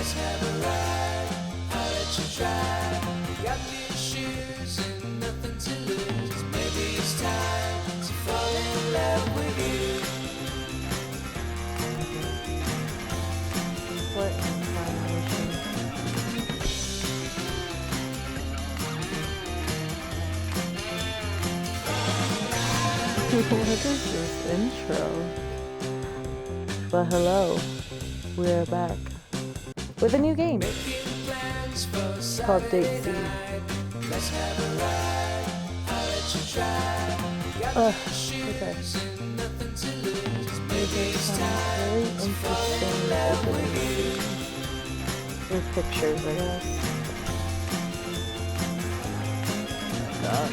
Let's have a ride, I'll let you try. Got these shoes and nothing to lose. Maybe it's time to fall in love with you. What incarnation? What is this intro? But hello, we're back with a new game called Date C. Let's have a ride, I'll let you try. Okay. These are some really interesting opening scenes with pictures, I guess. Oh my god.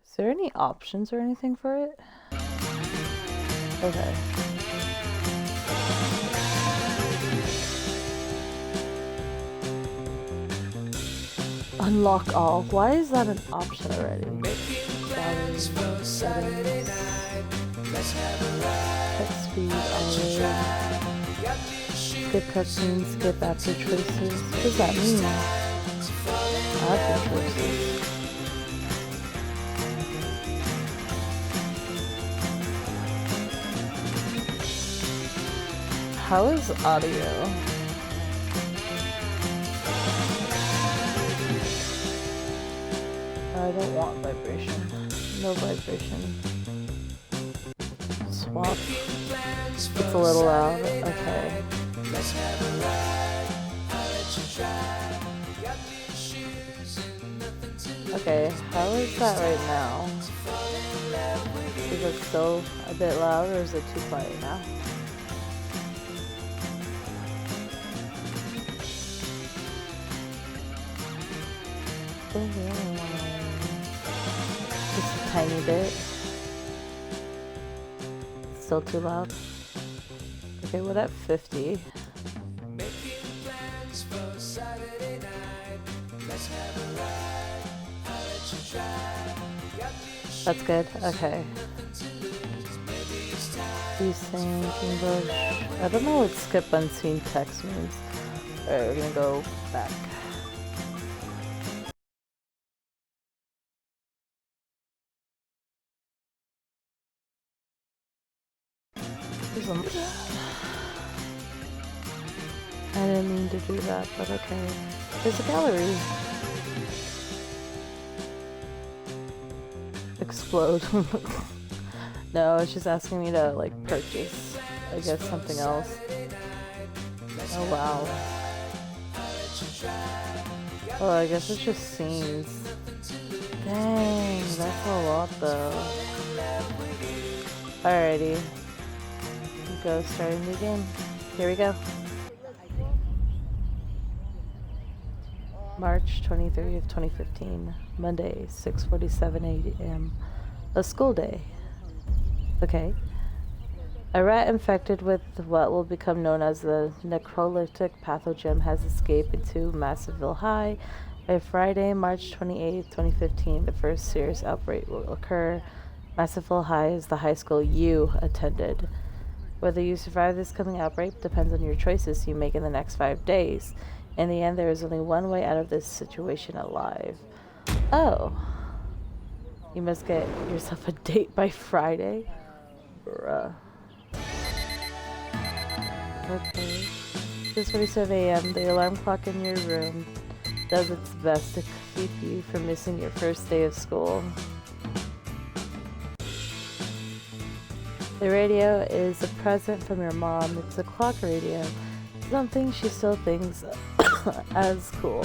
Is there any options or anything for it? Okay. Unlock all. Why is that an option already? Gallery, settings, text speed, always. Skip cutscenes, skip after choices. What does that mean? After choices. How is audio? I don't want vibration. No vibration. Swap. It's a little loud. Okay. Okay, how is that right now? Is it still a bit loud or is it too quiet now? Just a tiny bit. Still too loud. Okay, what at 50? That's good. Okay. Desync English. I don't know what skip unseen text means. Alright, we're gonna go back. I didn't mean to do that, but okay. There's a gallery. Explode. No, it's just asking me to like purchase, I guess, something else. Oh wow. Oh, I guess it's just scenes. Dang, that's a lot though. Alrighty. Go start a new game. Here we go. March 23rd, 2015. Monday, 6:47 a.m. A school day. Okay. A rat infected with what will become known as the necrolytic pathogen has escaped into Massiville High. By Friday, March 28th, 2015, the first serious outbreak will occur. Massiville High is the high school you attended. Whether you survive this coming outbreak depends on your choices you make in the next 5 days. In the end, there is only one way out of this situation alive. Oh. You must get yourself a date by Friday? Bruh. Okay. 6:47 a.m. The alarm clock in your room does its best to keep you from missing your first day of school. The radio is a present from your mom. It's a clock radio. Something she still thinks as cool.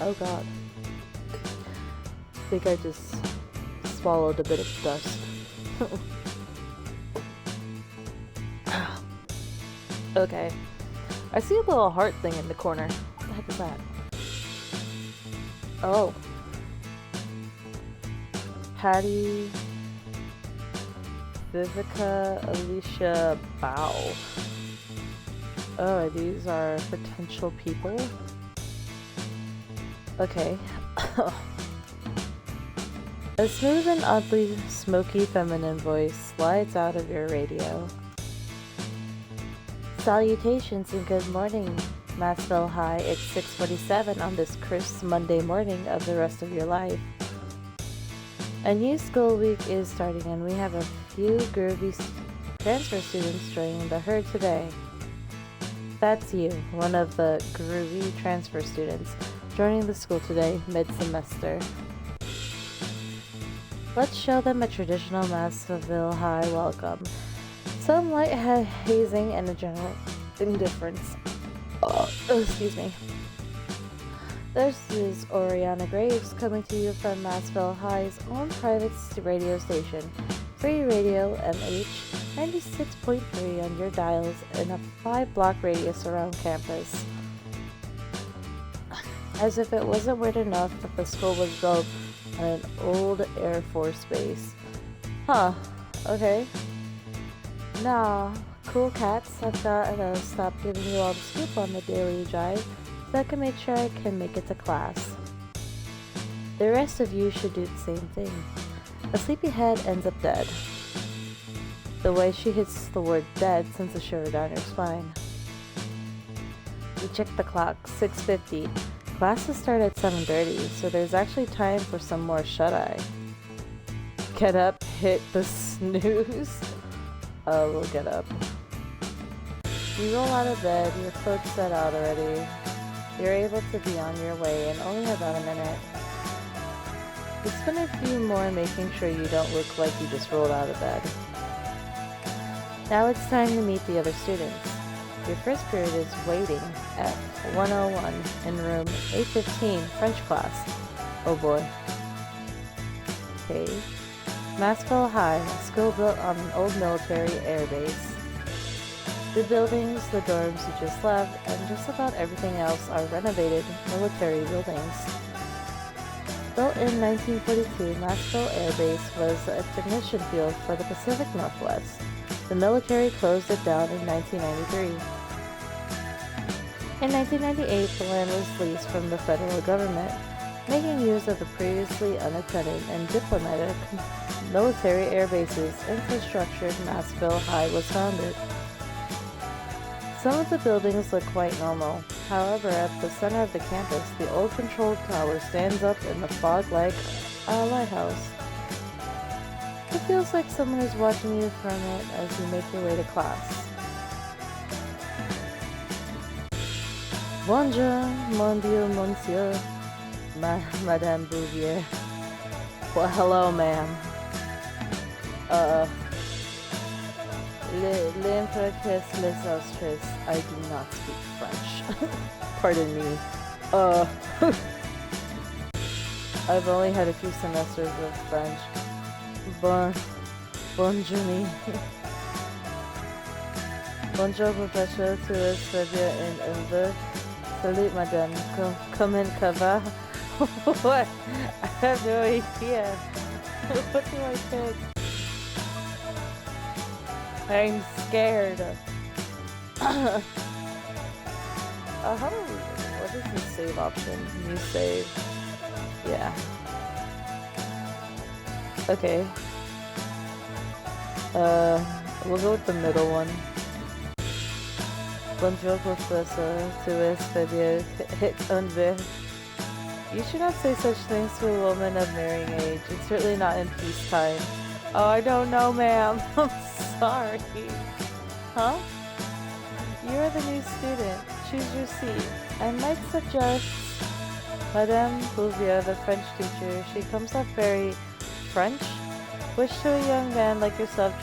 Oh god. I think I just swallowed a bit of dust. Okay. I see a little heart thing in the corner. What the heck is that? Oh. Patty, Vivica, Alicia, Bow. Oh, these are potential people? Okay. A smooth and oddly smoky feminine voice slides out of your radio. Salutations and good morning, Massville High. It's 6:47 on this crisp Monday morning of the rest of your life. A new school week is starting and we have a few groovy transfer students joining the herd today. That's you, one of the groovy transfer students joining the school today, mid-semester. Let's show them a traditional Massville High welcome. Some light hazing and a general indifference. Excuse me. This is Oriana Graves coming to you from Massville High's own private radio station, Free Radio MH 96.3 on your dials in a 5-block radius around campus. As if it wasn't weird enough that the school was built on an old Air Force base. Huh, okay. Nah, cool cats, I've gotta stop giving you all the scoop on the daily drive so I can make sure I can make it to class. The rest of you should do the same thing. A sleepyhead ends up dead. The way she hits the word dead sends a shiver down your spine. You check the clock, 6:50. Classes start at 7:30, so there's actually time for some more shut-eye. Get up, hit the snooze. We'll get up. You roll out of bed, your clothes set out already. You're able to be on your way in only about a minute. You spend a few more making sure you don't look like you just rolled out of bed. Now it's time to meet the other students. Your first period is waiting at 101 in room 815, French class. Oh boy. Okay. Massville High, a school built on an old military air base. The buildings, the dorms you just left, and just about everything else are renovated military buildings. Built in 1942, Massville Air Base was a technician field for the Pacific Northwest. The military closed it down in 1993. In 1998, the land was leased from the federal government, making use of the previously unattended and diplomatic military air bases. Infrastructured Massville High was founded. Some of the buildings look quite normal. However, at the center of the campus, the old control tower stands up in the fog like a lighthouse. It feels like someone is watching you from it as you make your way to class. Bonjour, mon Dieu, monsieur, Madame Bouvier. Well, hello, ma'am. L'impreques les autres. I do not speak French. Pardon me. I've only had a few semesters of French. Bonjour. Bonjour, professeur. Tu es très bien en anglais. Salut, madame. Comment ça va? What? I have no idea. What do I pick? I'm scared. What is the save option? New save. Yeah. Okay. We'll go with the middle one. Bonjour, professor. Tu es très bien en anglais. You should not say such things to a woman of marrying age, and certainly not in peacetime. Oh, I don't know, ma'am. I'm sorry. Huh? You are the new student. Choose your seat. I might suggest Madame Bouvier, the French teacher. She comes off very French, which to a young man like yourself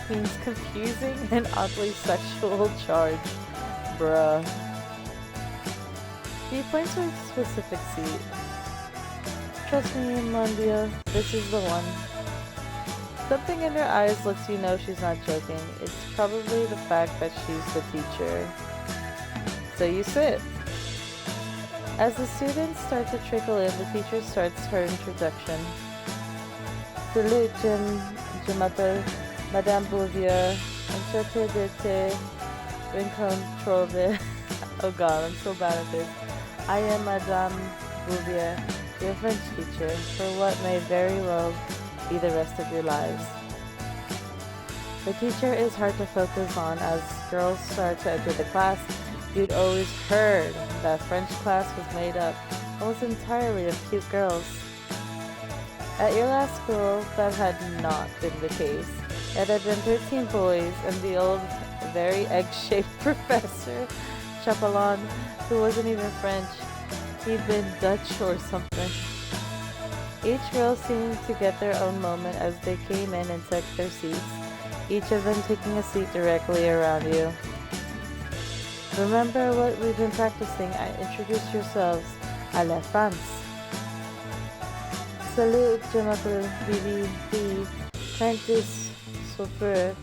means confusing and oddly sexual charge. Bruh. He points to a specific seat. Trust me, Mondia, this is the one. Something in her eyes lets you know she's not joking. It's probably the fact that she's the teacher. So you sit. As the students start to trickle in, the teacher starts her introduction. Salut, je m'appelle Madame Bouvier. Enchanté de te Incontrôlable. Oh god, I'm so bad at this. I am Madame Bouvier, your French teacher, for what may very well be the rest of your lives. The teacher is hard to focus on as girls start to enter the class. You'd always heard that French class was made up almost entirely of cute girls. At your last school, that had not been the case. It had been 13 boys and the old, very egg-shaped professor, Chapelon, who wasn't even French. He'd been Dutch or something. Each girl seemed to get their own moment as they came in and took their seats, each of them taking a seat directly around you. Remember what we've been practicing. Introduce yourselves. À la France. Salut, je m'appelle Bibi, puis Prentice Chauffeur,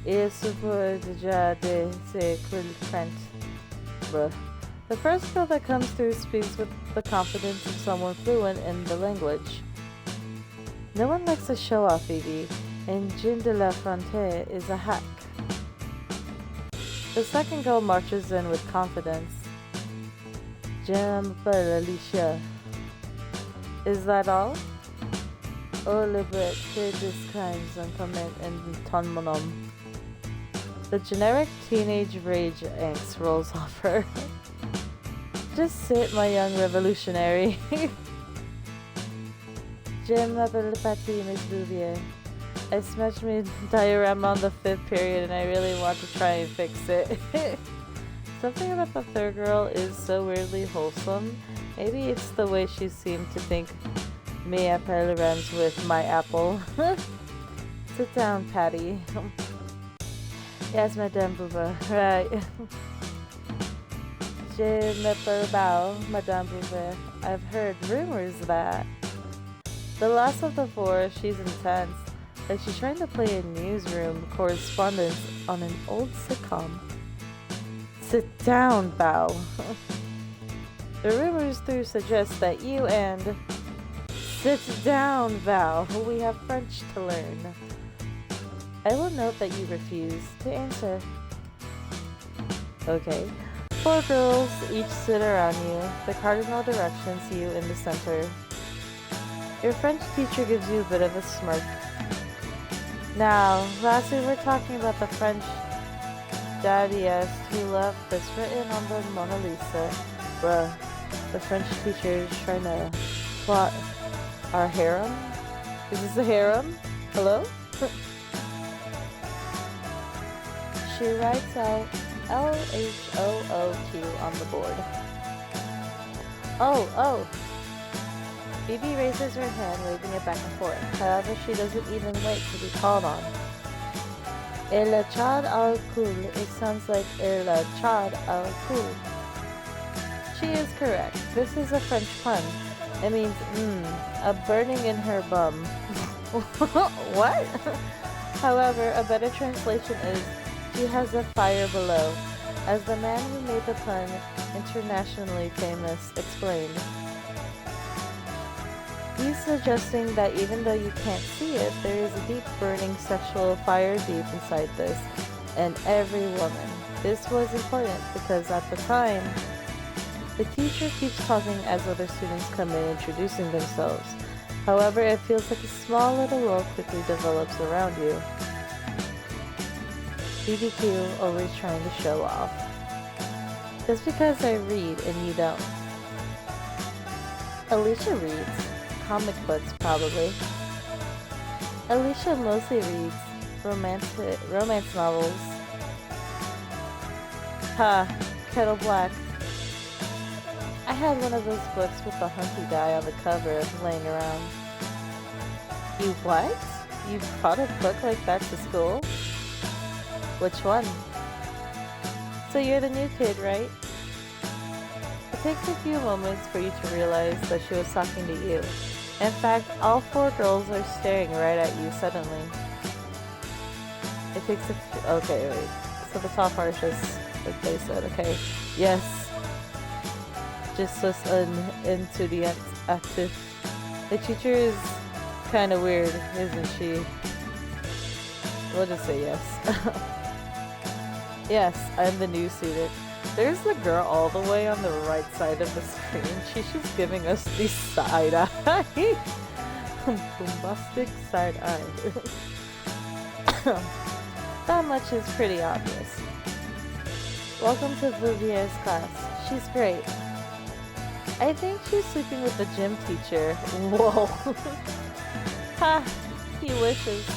et Chauffeur déjà de ses French. Bruh. The first girl that comes through speaks with the confidence of someone fluent in the language. No one likes a show-off, Bibi, and Jean de la Frontiere is a hack. The second girl marches in with confidence. Je m'appelle Alicia. Is that all? Oh, le bret que describes and comment in ton mon nom. The generic teenage rage angst rolls off her. Just sit, my young revolutionary. Je m'appelle Patty, Miss Bouvier. I smashed my diorama on the 5th period and I really want to try and fix it. Something about the third girl is so weirdly wholesome. Maybe it's the way she seemed to think me apple rhymes with my apple. Sit down, Patty. Yes, Madame Bouvier. Right. Je m'appelle Bao, Madame Bouvier. I've heard rumors that. The last of the four, she's intense. Like she's trying to play a newsroom correspondent on an old sitcom. Sit down, Bao. The rumors through suggest that you and... Sit down, Bao. We have French to learn. I will note that you refuse to answer. Okay. 4 girls each sit around you. The cardinal directions you in the center. Your French teacher gives you a bit of a smirk. Now, last we were talking about the French dadaist who left this written on the Mona Lisa. Bruh, the French teacher is trying to plot our harem? Is this a harem? Hello? She writes out LHOOQ on the board. Oh. Bibi raises her hand, waving it back and forth. However, she doesn't even wait to be called on. El Chad al Kul. It sounds like El Chad al Kul. She is correct. This is a French pun. It means, a burning in her bum. What? However, a better translation is, she has a fire below, as the man who made the pun, internationally famous, explained. He's suggesting that even though you can't see it, there is a deep burning sexual fire deep inside this, and every woman. This was important because at the time, the teacher keeps talking as other students come in introducing themselves. However, it feels like a small little world quickly develops around you. BBQ always trying to show off. Just because I read and you don't. Alicia reads. Comic books, probably. Alicia mostly reads romance novels. Ha, Kettle Black. I had one of those books with the hunky guy on the cover laying around. You what? You brought a book like that to school? Which one? So you're the new kid, right? It takes a few moments for you to realize that she was talking to you. In fact, all 4 girls are staring right at you suddenly. It takes a few... Okay, wait. So the top part is just what they said, okay. Yes. Just listen into the active. The teacher is kind of weird, isn't she? We'll just say yes. Yes, I'm the new student. There's the girl all the way on the right side of the screen. She's just giving us the side eye. Bombastic side eye. That much is pretty obvious. Welcome to Vivier's class. She's great. I think she's sleeping with the gym teacher. Whoa. Ha! He wishes.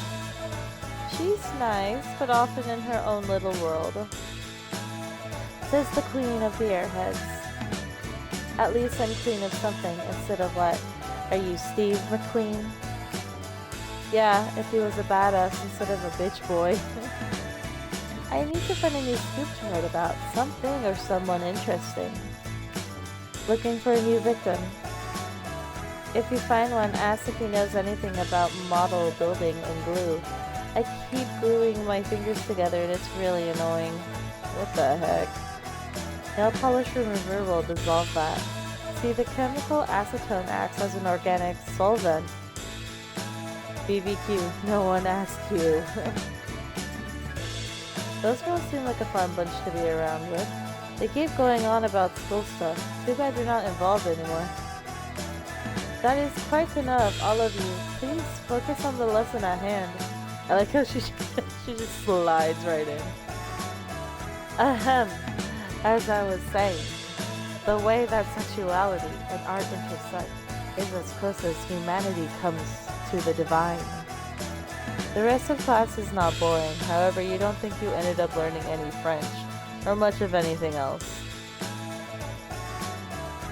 She's nice, but often in her own little world. Says the queen of the airheads. At least I'm queen of something instead of what? Are you Steve McQueen? Yeah, if he was a badass instead of a bitch boy. I need to find a new scoop to write about. Something or someone interesting. Looking for a new victim. If you find one, ask if he knows anything about model building and glue. I keep gluing my fingers together and it's really annoying. What the heck? Nail polish remover will dissolve that. See, the chemical acetone acts as an organic solvent. BBQ, no one asked you. Those girls seem like a fun bunch to be around with. They keep going on about school stuff. Too bad you're not involved anymore. That is quite enough, all of you. Please focus on the lesson at hand. I like how she just slides right in. Ahem. As I was saying, the way that sexuality and art intersect is as close as humanity comes to the divine. The rest of class is not boring. However, you don't think you ended up learning any French or much of anything else.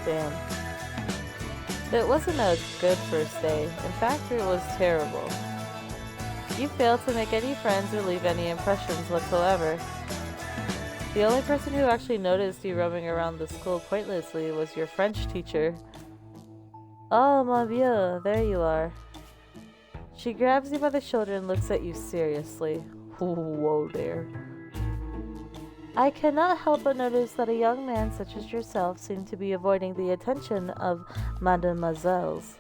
Damn. It wasn't a good first day. In fact, it was terrible. You failed to make any friends or leave any impressions whatsoever. The only person who actually noticed you roaming around the school pointlessly was your French teacher. Oh, mon vieux, there you are. She grabs you by the shoulder and looks at you seriously. Whoa there. I cannot help but notice that a young man such as yourself seems to be avoiding the attention of mademoiselles.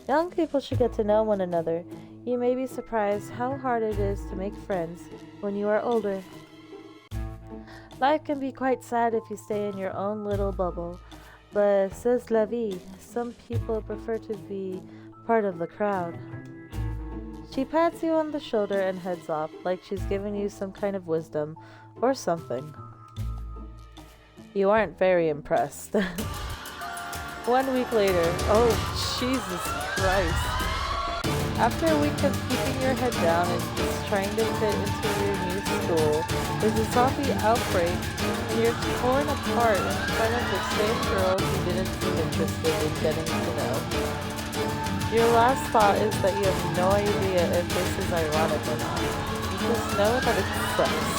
Young people should get to know one another. You may be surprised how hard it is to make friends when you are older. Life can be quite sad if you stay in your own little bubble, but c'est la vie. Some people prefer to be part of the crowd. She pats you on the shoulder and heads off, like she's giving you some kind of wisdom or something. You aren't very impressed. 1 week later, oh Jesus Christ. After a week of keeping your head down and just trying to fit into your new school, there's a zombie outbreak and you're torn apart in front of the same girls you didn't seem interested in getting to know. Your last thought is that you have no idea if this is ironic or not. You just know that it sucks.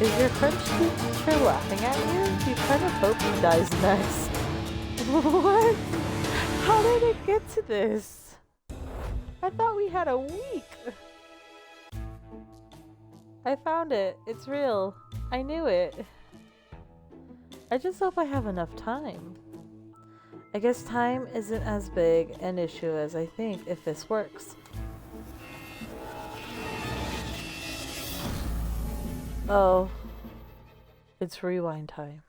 Is your French teacher laughing at you? You kind of hope he dies next. What? How did it get to this? I thought we had a week. I found it. It's real. I knew it. I just hope I have enough time. I guess time isn't as big an issue as I think if this works. Oh. It's rewind time.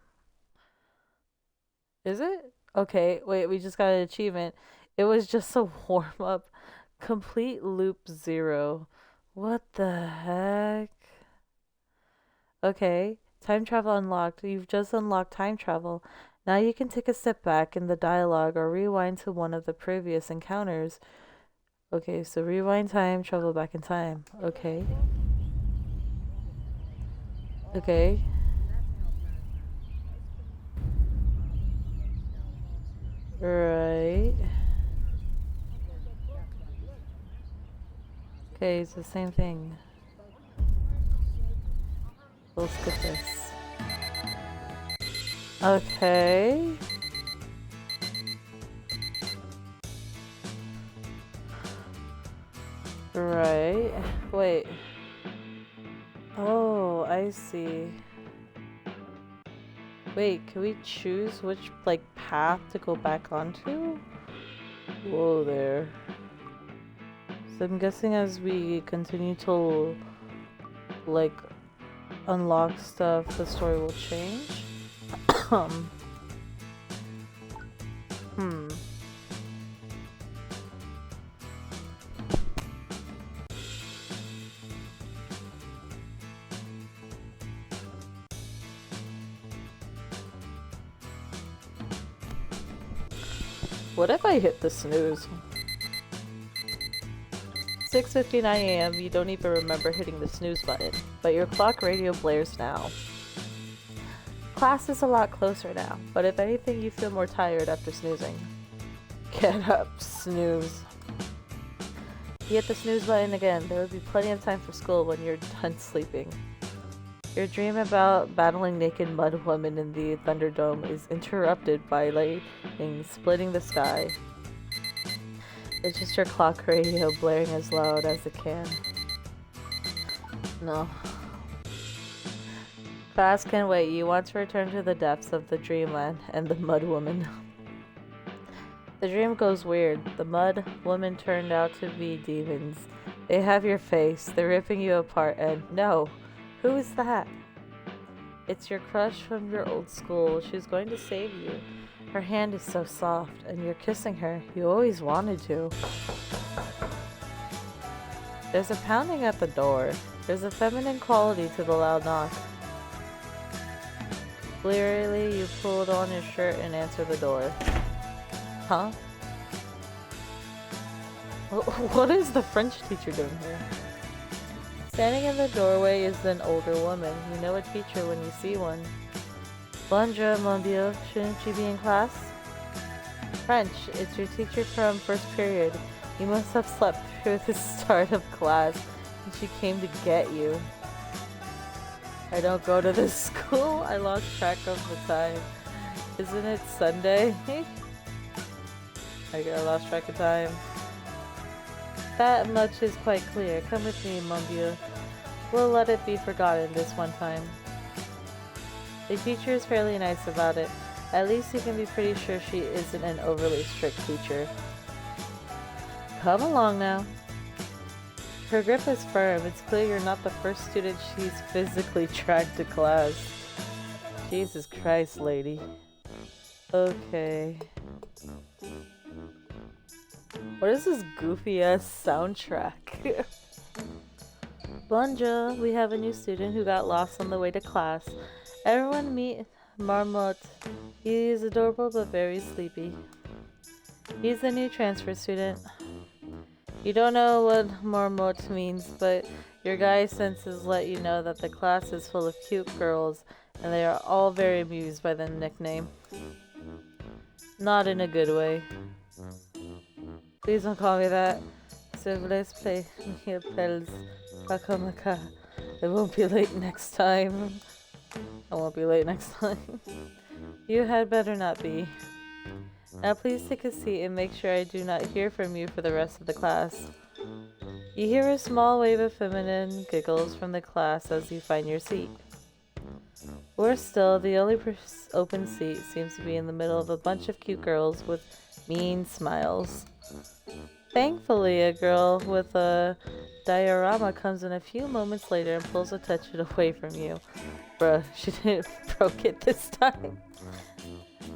Is it? Okay, wait, we just got an achievement. It was just a warm-up. Complete loop 0. What the heck? Okay, time travel unlocked. You've just unlocked time travel. Now you can take a step back in the dialogue or rewind to one of the previous encounters. Okay, so rewind time, travel back in time. Okay. Okay. Right. Okay, it's the same thing. We'll skip this. Okay. Right. Wait. Oh, I see. Wait, can we choose which, like, path to go back onto? Whoa there. So I'm guessing as we continue to, like, unlock stuff, the story will change. Hmm. What if I hit the snooze? 6:59 a.m. You don't even remember hitting the snooze button, but your clock radio blares now. Class is a lot closer now, but if anything, you feel more tired after snoozing. Get up, snooze. You hit the snooze button again. There will be plenty of time for school when you're done sleeping. Your dream about battling naked mud women in the Thunderdome is interrupted by lightning splitting the sky. It's just your clock radio blaring as loud as it can. No. Class can wait. You want to return to the depths of the dreamland and the mud woman. The dream goes weird. The mud woman turned out to be demons. They have your face. They're ripping you apart and no! Who is that? It's your crush from your old school. She's going to save you. Her hand is so soft, and you're kissing her. You always wanted to. There's a pounding at the door. There's a feminine quality to the loud knock. Blearily, you pulled on your shirt and answer the door. Huh? What is the French teacher doing here? Standing in the doorway is an older woman. You know a teacher when you see one. Bonjour, mon vieux. Shouldn't you be in class? French, it's your teacher from first period. You must have slept through the start of class, and she came to get you. I don't go to this school. I lost track of the time. Isn't it Sunday? I lost track of time. That much is quite clear. Come with me, mon vieux. We'll let it be forgotten this one time. The teacher is fairly nice about it. At least you can be pretty sure she isn't an overly strict teacher. Come along now. Her grip is firm. It's clear you're not the first student she's physically dragged to class. Jesus Christ, lady. Okay. What is this goofy ass soundtrack? Bonjour, we have a new student who got lost on the way to class. Everyone meet Marmotte. He is adorable but very sleepy. He's a new transfer student. You don't know what Marmotte means, but your guy senses let you know that the class is full of cute girls, and they are all very amused by the nickname. Not in a good way. Please don't call me that. S'il vous plaît, me appelles pas comme ça. I won't be late next time. I won't be late next time. You had better not be. Now please take a seat and make sure I do not hear from you for the rest of the class. You hear a small wave of feminine giggles from the class as you find your seat. Worse still, the only open seat seems to be in the middle of a bunch of cute girls with mean smiles. Thankfully, a girl with a diorama comes in a few moments later and pulls attention away from you. Bruh, she didn't broke it this time.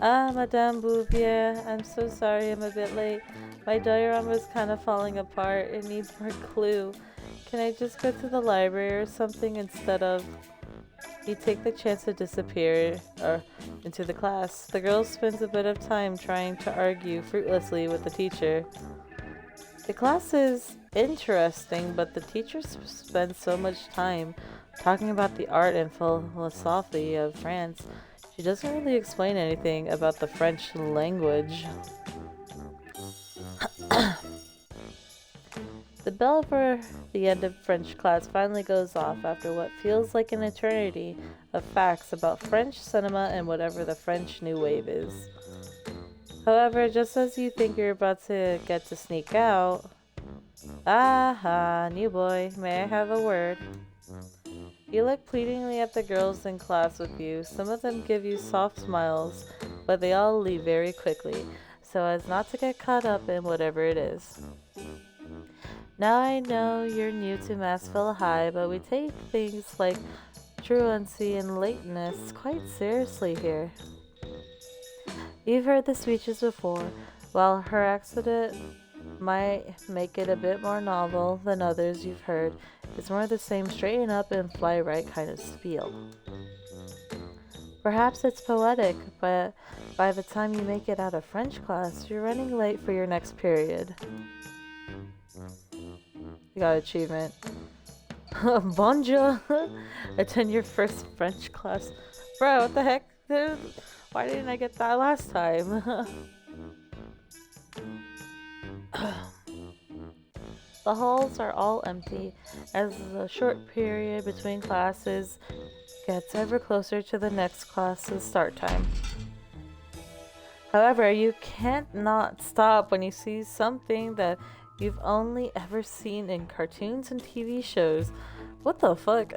Ah, Madame Bouvier, I'm so sorry I'm a bit late. My diorama is kind of falling apart. It needs more glue. Can I just go to the library or something instead of... You take the chance to disappear into the class. The girl spends a bit of time trying to argue fruitlessly with the teacher. The class is interesting, but the teacher spends so much time talking about the art and philosophy of France. She doesn't really explain anything about the French language. The bell for the end of French class finally goes off after what feels like an eternity of facts about French cinema and whatever the French New Wave is. However, just as you think you're about to get to sneak out... Aha, new boy, may I have a word? You look pleadingly at the girls in class with you. Some of them give you soft smiles, but they all leave very quickly, so as not to get caught up in whatever it is. Now I know you're new to Massville High, but we take things like truancy and lateness quite seriously here. You've heard the speeches before. While her accident might make it a bit more novel than others you've heard, it's more the same straighten up and fly right kind of spiel. Perhaps it's poetic, but by the time you make it out of French class, you're running late for your next period. You got achievement. Bonjour! Attend your first French class. Bro, what the heck? Why didn't I get that last time? The halls are all empty as the short period between classes gets ever closer to the next class's start time. However, you can't not stop when you see something that you've only ever seen in cartoons and TV shows. What the fuck?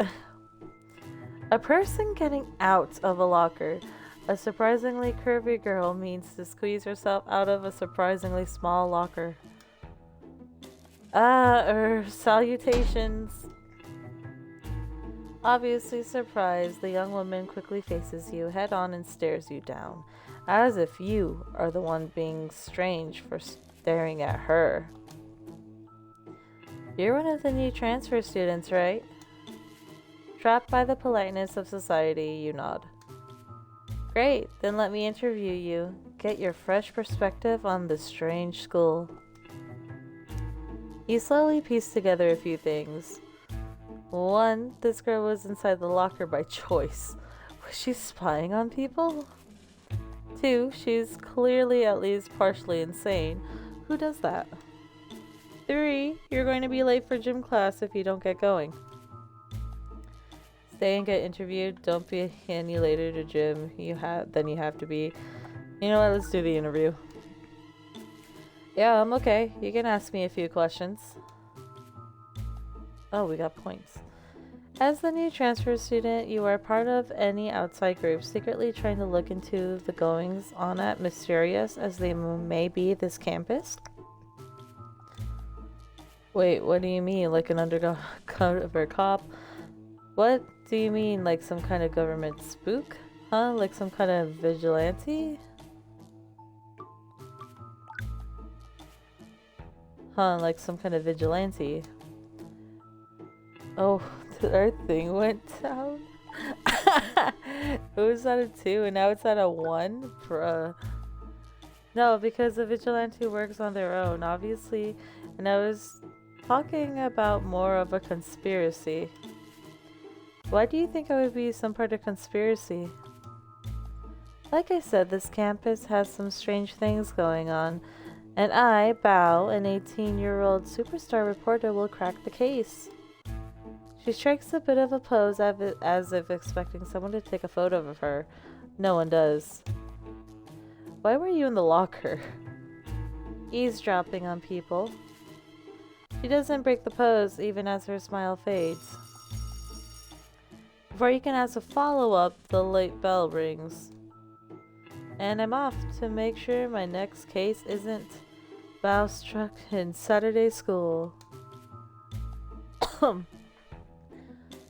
A person getting out of a locker. A surprisingly curvy girl means to squeeze herself out of a surprisingly small locker. Salutations. Obviously surprised, the young woman quickly faces you head on and stares you down, as if you are the one being strange for staring at her. You're one of the new transfer students, right? Trapped by the politeness of society, you nod. Great, then let me interview you. Get your fresh perspective on this strange school. You slowly piece together a few things. 1, this girl was inside the locker by choice. Was she spying on people? 2, she's clearly at least partially insane. Who does that? 3, you're going to be late for gym class if you don't get going. Stay and get interviewed. Don't be any later to gym than you have to be. You know what? Let's do the interview. Yeah, I'm okay. You can ask me a few questions. Oh, we got points. As the new transfer student, you are part of any outside group secretly trying to look into the goings on at mysterious as they may be this campus. Wait, what do you mean? Like an undercover cop? What do you mean? Like some kind of government spook? Huh? Like some kind of vigilante? Huh, like some kind of vigilante. Oh, our thing went down. It was at a 2 and now it's at a 1? Bruh. No, because the vigilante works on their own, obviously. And I was talking about more of a conspiracy. Why do you think I would be some part of conspiracy? Like I said, this campus has some strange things going on. And I, Bao, an 18-year-old superstar reporter, will crack the case. She strikes a bit of a pose as if expecting someone to take a photo of her. No one does. Why were you in the locker? Eavesdropping on people. She doesn't break the pose even as her smile fades. Before you can ask a follow-up, the late bell rings. And I'm off to make sure my next case isn't Bao struck in Saturday school.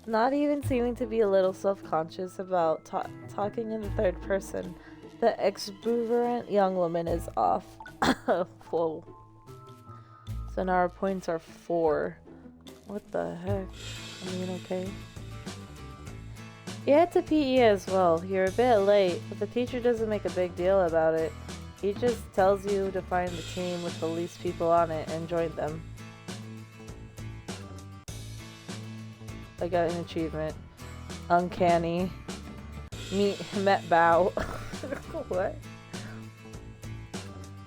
Not even seeming to be a little self-conscious about talking in the third person, the exuberant young woman is off. Whoa. So now our points are 4. What the heck? I mean, okay. You head to PE as well. You're a bit late, but the teacher doesn't make a big deal about it. He just tells you to find the team with the least people on it and join them. I got an achievement. Uncanny. Met Bao. What?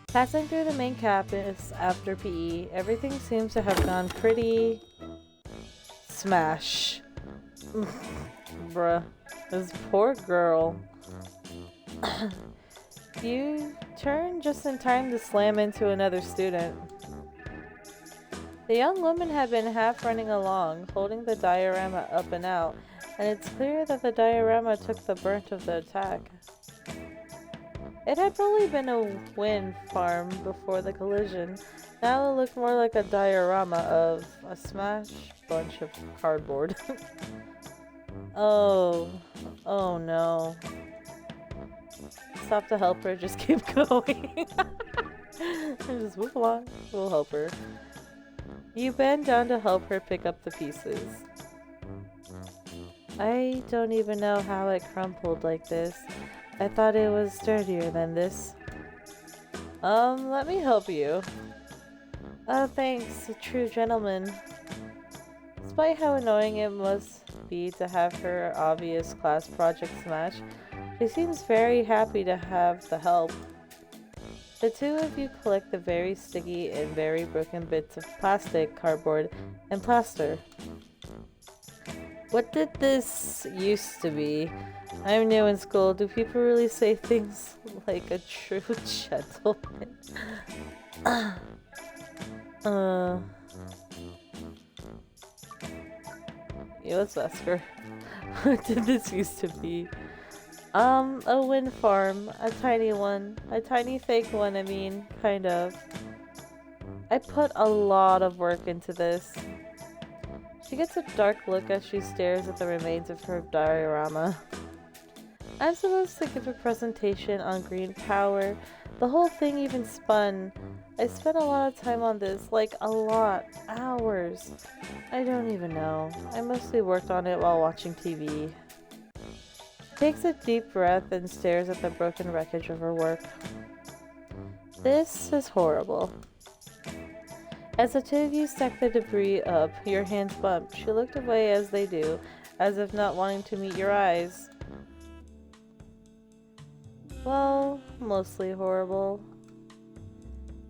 Passing through the main campus after PE, everything seems to have gone pretty smash. Bruh. This poor girl. You turn just in time to slam into another student. The young woman had been half running along, holding the diorama up and out, and it's clear that the diorama took the brunt of the attack. It had probably been a wind farm before the collision. Now it looked more like a diorama of a smashed bunch of cardboard. Oh. Oh no. Stop to help her, just keep going. And just move along. We'll help her. You bend down to help her pick up the pieces. I don't even know how it crumpled like this. I thought it was sturdier than this. Let me help you. Oh, thanks, a true gentleman. Despite how annoying it must be to have her obvious class project smash, she seems very happy to have the help. The two of you collect the very sticky and very broken bits of plastic, cardboard, and plaster. What did this used to be? I'm new in school. Do people really say things like a true gentleman? Yeah, let's ask her. What did this used to be? A wind farm. A tiny one. A tiny fake one, I mean, kind of. I put a lot of work into this. She gets a dark look as she stares at the remains of her diorama. I'm supposed to give a presentation on green power. The whole thing even spun. I spent a lot of time on this, like a lot. Hours. I don't even know. I mostly worked on it while watching TV. She takes a deep breath and stares at the broken wreckage of her work. This is horrible. As the two of you stack the debris up, your hands bump. She looked away as they do, as if not wanting to meet your eyes. Well, mostly horrible.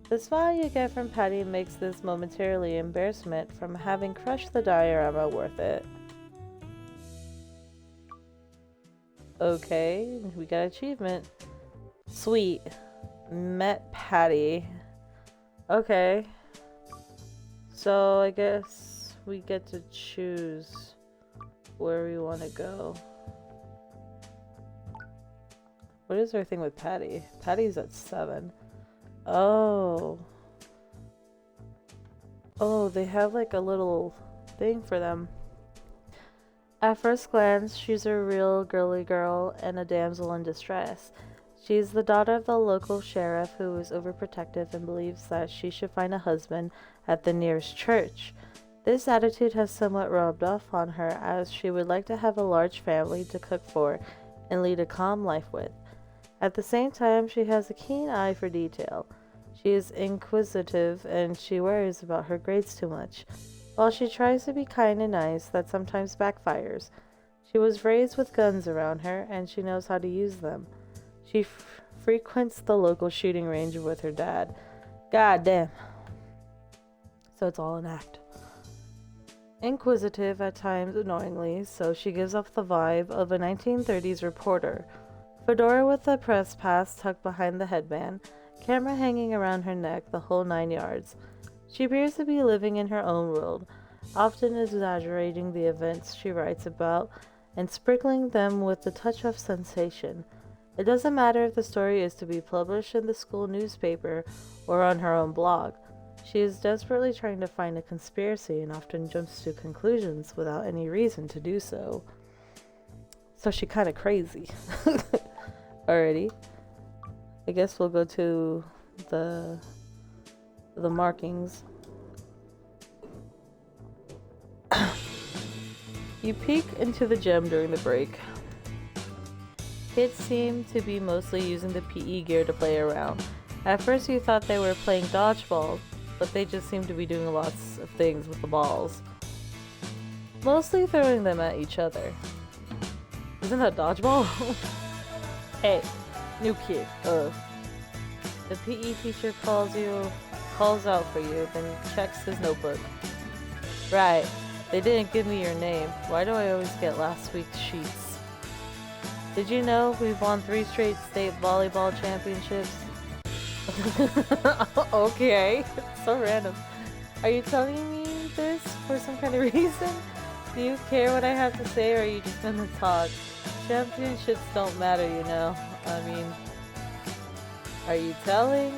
The smile you get from Patty makes this momentarily embarrassment from having crushed the diorama worth it. Okay, we got achievement. Sweet. Met Patty. Okay. So I guess we get to choose where we want to go. What is our thing with Patty? Patty's at 7. Oh. Oh, they have like a little thing for them. At first glance, she's a real girly girl and a damsel in distress. She's the daughter of the local sheriff who is overprotective and believes that she should find a husband at the nearest church. This attitude has somewhat rubbed off on her, as she would like to have a large family to cook for and lead a calm life with. At the same time, she has a keen eye for detail. She is inquisitive and she worries about her grades too much. While she tries to be kind and nice, that sometimes backfires. She was raised with guns around her and she knows how to use them. She frequents the local shooting range with her dad. God damn. So it's all an act. Inquisitive at times, annoyingly, so she gives off the vibe of a 1930s reporter. Fedora with a press pass tucked behind the headband, camera hanging around her neck, the whole 9 yards. She appears to be living in her own world, often exaggerating the events she writes about and sprinkling them with a touch of sensation. It doesn't matter if the story is to be published in the school newspaper or on her own blog. She is desperately trying to find a conspiracy and often jumps to conclusions without any reason to do so. So she kind of crazy. Alrighty. I guess we'll go to the markings. You peek into the gym during the break. Kids seem to be mostly using the PE gear to play around. At first you thought they were playing dodgeball, but they just seem to be doing lots of things with the balls. Mostly throwing them at each other. Isn't that dodgeball? Hey, new kid. The PE teacher calls out for you, then checks his notebook. Right, they didn't give me your name. Why do I always get last week's sheets? Did you know we've won 3 straight state volleyball championships? Okay, so random. Are you telling me this for some kind of reason? Do you care what I have to say, or are you just gonna talk? Championships don't matter, you know. I mean, are you telling?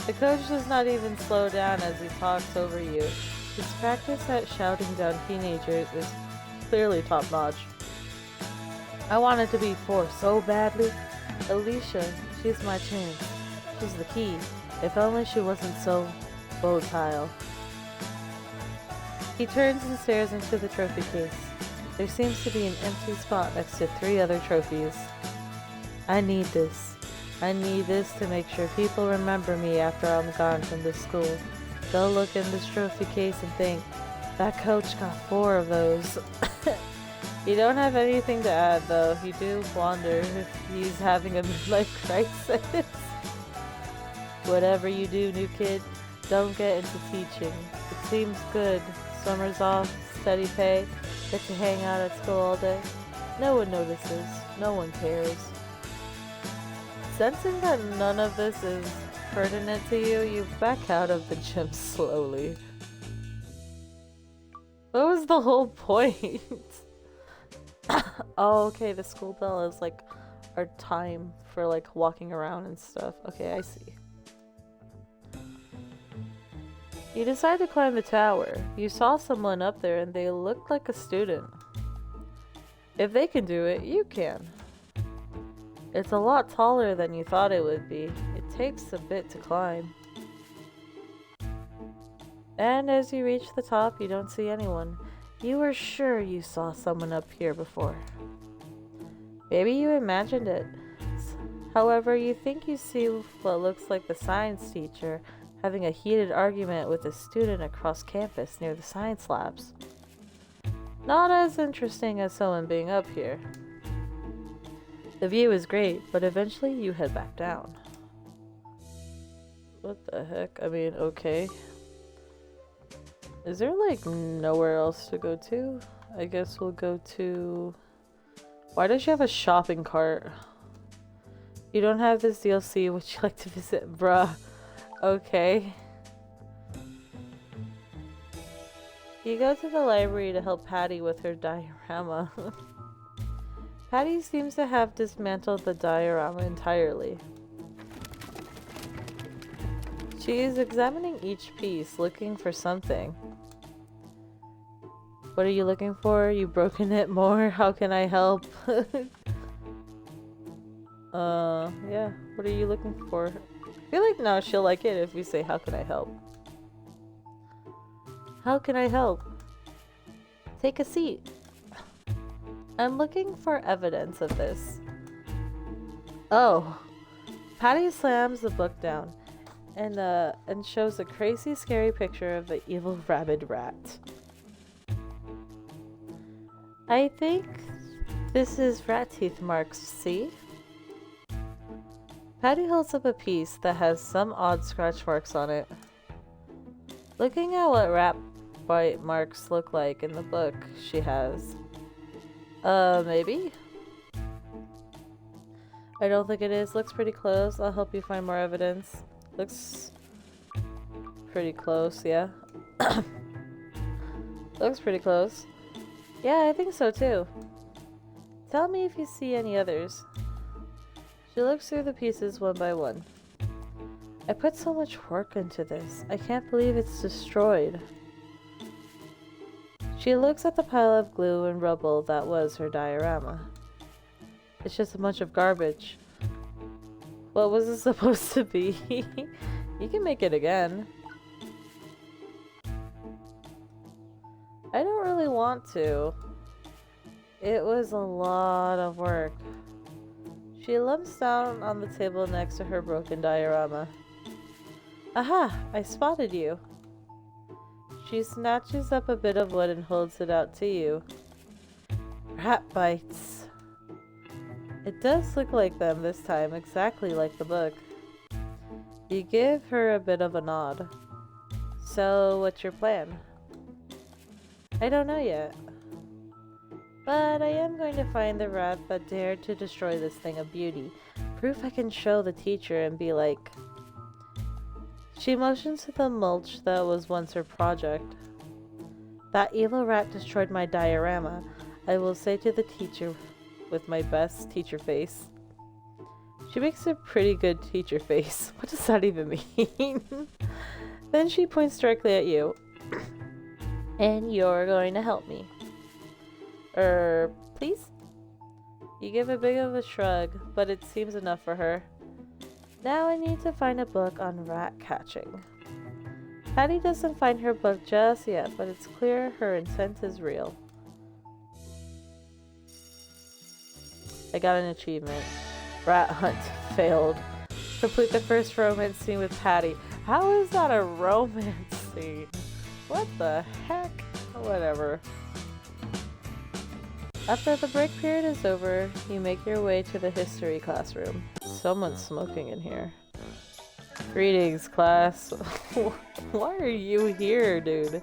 The coach does not even slow down as he talks over you. His practice at shouting down teenagers is clearly top-notch. I wanted to be 4 so badly. Alicia, she's my chance. She's the key. If only she wasn't so volatile. He turns and stares into the trophy case. There seems to be an empty spot next to 3 other trophies. I need this. I need this to make sure people remember me after I'm gone from this school. They'll look in this trophy case and think, that coach got 4 of those. You don't have anything to add, though. You do wonder if he's having a midlife crisis. Whatever you do, new kid, don't get into teaching. It seems good. Summers off, steady pay, get to hang out at school all day. No one notices. No one cares. Sensing that none of this is pertinent to you, you back out of the gym slowly. What was the whole point? Oh, okay, the school bell is like our time for like walking around and stuff. Okay, I see. You decide to climb the tower. You saw someone up there and they looked like a student. If they can do it, you can. It's a lot taller than you thought it would be. It takes a bit to climb. And as you reach the top, you don't see anyone. You were sure you saw someone up here before. Maybe you imagined it. However, you think you see what looks like the science teacher having a heated argument with a student across campus near the science labs. Not as interesting as someone being up here. The view is great, but eventually you head back down. What the heck? I mean, okay. Is there like nowhere else to go to? I guess we'll go to... Why does she have a shopping cart? You don't have this DLC, would you like to visit? Bruh. Okay. You go to the library to help Patty with her diorama. Patty seems to have dismantled the diorama entirely. She is examining each piece, looking for something. What are you looking for? You've broken it more? How can I help? Yeah. What are you looking for? I feel like now she'll like it if we say, how can I help? How can I help? Take a seat. I'm looking for evidence of this. Oh. Patty slams the book down and shows a crazy scary picture of the evil rabid rat. I think this is rat teeth marks, see? Patty holds up a piece that has some odd scratch marks on it. Looking at what rat bite marks look like in the book she has. Maybe? I don't think it is. Looks pretty close. I'll help you find more evidence. Looks pretty close, yeah. Looks pretty close. Yeah, I think so too. Tell me if you see any others. She looks through the pieces one by one. I put so much work into this. I can't believe it's destroyed. She looks at the pile of glue and rubble that was her diorama. It's just a bunch of garbage. What was it supposed to be? You can make it again. I don't really want to. It was a lot of work. She lumps down on the table next to her broken diorama. Aha! I spotted you. She snatches up a bit of wood and holds it out to you. Rat bites. It does look like them this time, exactly like the book. You give her a bit of a nod. So, what's your plan? I don't know yet. But I am going to find the rat that dared to destroy this thing of beauty. Proof I can show the teacher and be like... She motions to the mulch that was once her project. That evil rat destroyed my diorama. I will say to the teacher with my best teacher face. She makes a pretty good teacher face. What does that even mean? Then she points directly at you. And you're going to help me. Please? You give a bit of a shrug, but it seems enough for her. Now I need to find a book on rat catching. Patty doesn't find her book just yet, but it's clear her intent is real. I got an achievement. Rat hunt failed. Complete the first romance scene with Patty. How is that a romance scene? What the heck? Whatever. After the break period is over, you make your way to the history classroom. Someone's smoking in here. Greetings, class. Why are you here, dude?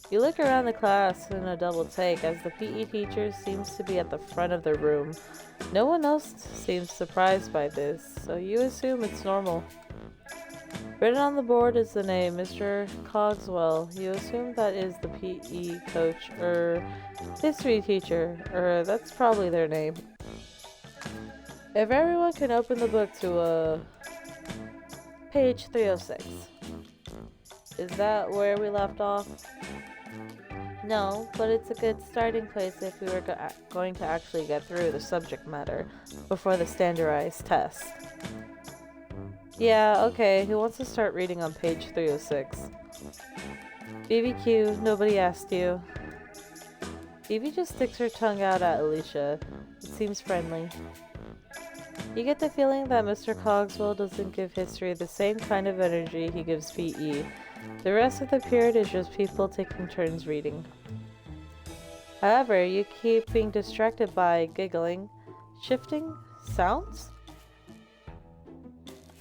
You look around the class in a double take as the PE teacher seems to be at the front of the room. No one else seems surprised by this, so you assume it's normal. Written on the board is the name, Mr. Cogswell. You assume that is the PE coach or history teacher, or that's probably their name. If everyone can open the book to page 306. Is that where we left off? No, but it's a good starting place if we were going to actually get through the subject matter before the standardized test. Yeah, okay, who wants to start reading on page 306? BBQ, nobody asked you. Phoebe just sticks her tongue out at Alicia. It seems friendly. You get the feeling that Mr. Cogswell doesn't give history the same kind of energy he gives PE. The rest of the period is just people taking turns reading. However, you keep being distracted by giggling, shifting sounds?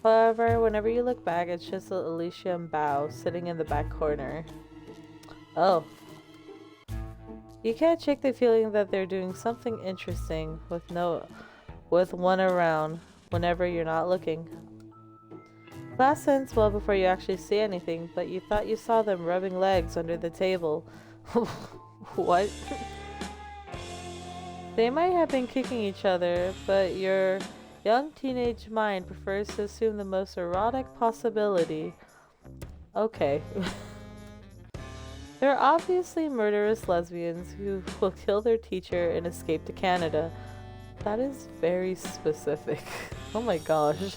However, whenever you look back, it's just Alicia and Bao sitting in the back corner. Oh. You can't shake the feeling that they're doing something interesting with one around whenever you're not looking. Class ends well before you actually see anything, but you thought you saw them rubbing legs under the table. What? They might have been kicking each other, but your young teenage mind prefers to assume the most erotic possibility. Okay. They're obviously murderous lesbians who will kill their teacher and escape to Canada. That is very specific. Oh my gosh.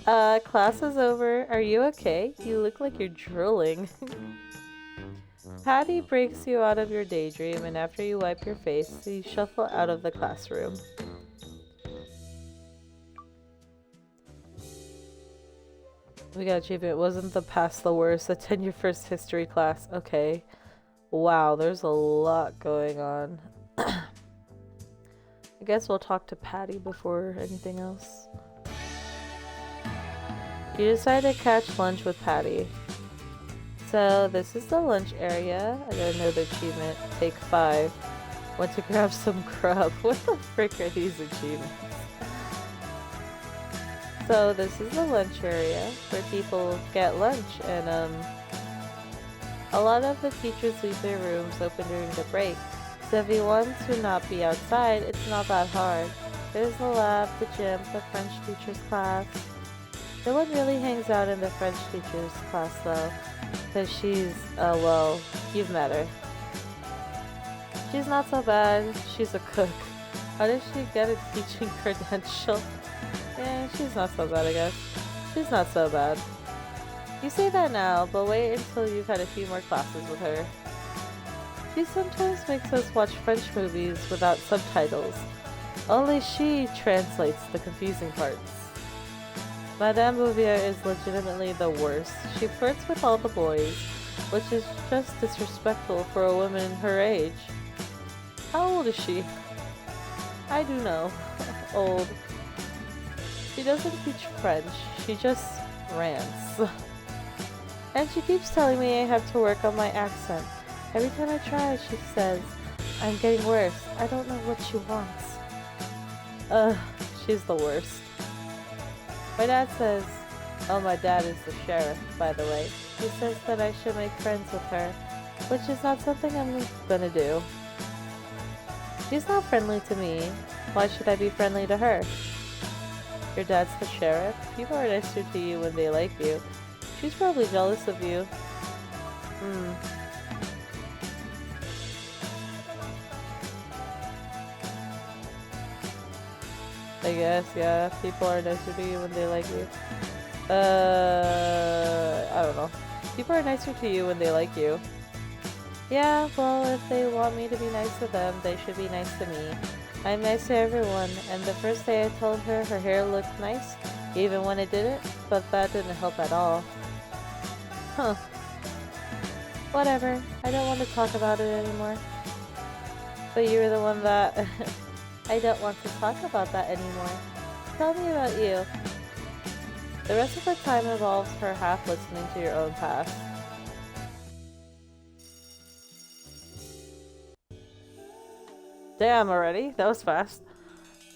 Class is over. Are you okay? You look like you're drooling. Patty breaks you out of your daydream, and after you wipe your face, you shuffle out of the classroom. We got achievement. Wasn't the past the worst? Attend your first history class. Okay. Wow, there's a lot going on. I guess we'll talk to Patty before anything else. You decide to catch lunch with Patty. So this is the lunch area. I got another achievement. Take 5. Went to grab some grub. What the frick are these achievements? So this is the lunch area where people get lunch, and a lot of the teachers leave their rooms open during the break. So if you want to not be outside, it's not that hard. There's the lab, the gym, the French teacher's class. No one really hangs out in the French teacher's class though, because she's, well, you've met her. She's not so bad, she's a cook. How did she get a teaching credential? Yeah, she's not so bad, I guess. She's not so bad. You say that now, but wait until you've had a few more classes with her. She sometimes makes us watch French movies without subtitles. Only she translates the confusing parts. Madame Bouvier is legitimately the worst. She flirts with all the boys, which is just disrespectful for a woman her age. How old is she? I do know. Old. She doesn't teach French, she just rants. And she keeps telling me I have to work on my accent. Every time I try, she says, I'm getting worse. I don't know what she wants. She's the worst. My dad says, oh, my dad is the sheriff, by the way. He says that I should make friends with her, which is not something I'm gonna do. She's not friendly to me. Why should I be friendly to her? Your dad's the sheriff? People are nicer to you when they like you. She's probably jealous of you. I guess, yeah. People are nicer to you when they like you. I don't know. People are nicer to you when they like you. Yeah, well, if they want me to be nice to them, they should be nice to me. I'm nice to everyone, and the first day I told her her hair looked nice, even when it didn't, but that didn't help at all. Huh. Whatever, I don't want to talk about it anymore. But you were the one that... I don't want to talk about that anymore. Tell me about you. The rest of the time involves her half listening to your own past. Damn, already? That was fast.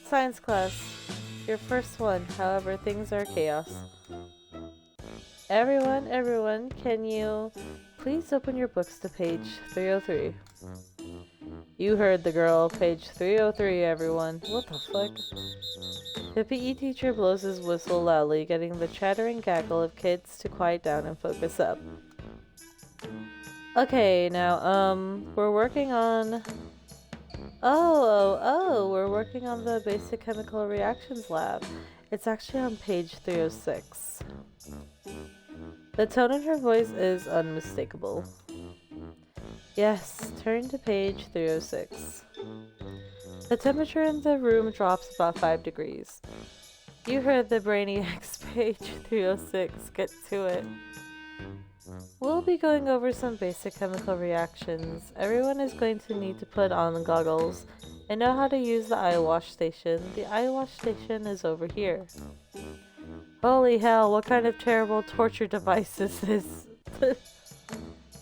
Science class. Your first one, however, things are chaos. Everyone, can you please open your books to page 303? You heard the girl, page 303, everyone. What the fuck? The PE teacher blows his whistle loudly, getting the chattering gaggle of kids to quiet down and focus up. Okay, now, we're working on... we're working on the basic chemical reactions lab. It's actually on page 306. The tone in her voice is unmistakable. Yes, turn to page 306. The temperature in the room drops about 5 degrees. You heard the brainiacs, page 306. Get to it. We'll be going over some basic chemical reactions. Everyone is going to need to put on goggles and know how to use the eye wash station. The eye wash station is over here. Holy hell, what kind of terrible torture device is this?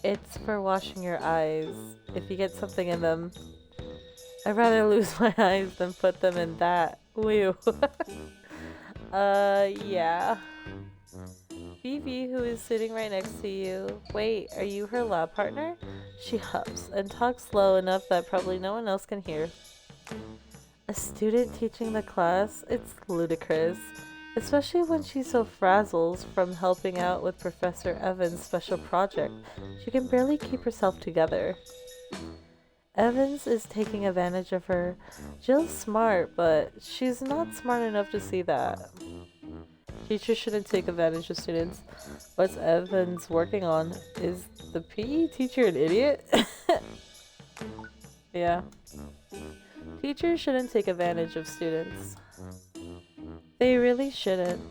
It's for washing your eyes, if you get something in them. I'd rather lose my eyes than put them in that. Whew. Yeah. Phoebe, who is sitting right next to you. Wait, are you her lab partner? She huffs and talks low enough that probably no one else can hear. A student teaching the class? It's ludicrous. Especially when she's so frazzled from helping out with Professor Evans' special project. She can barely keep herself together. Evans is taking advantage of her. Jill's smart, but she's not smart enough to see that. Teachers shouldn't take advantage of students. What's Evans working on? Is the PE teacher an idiot? Yeah. Teachers shouldn't take advantage of students. They really shouldn't.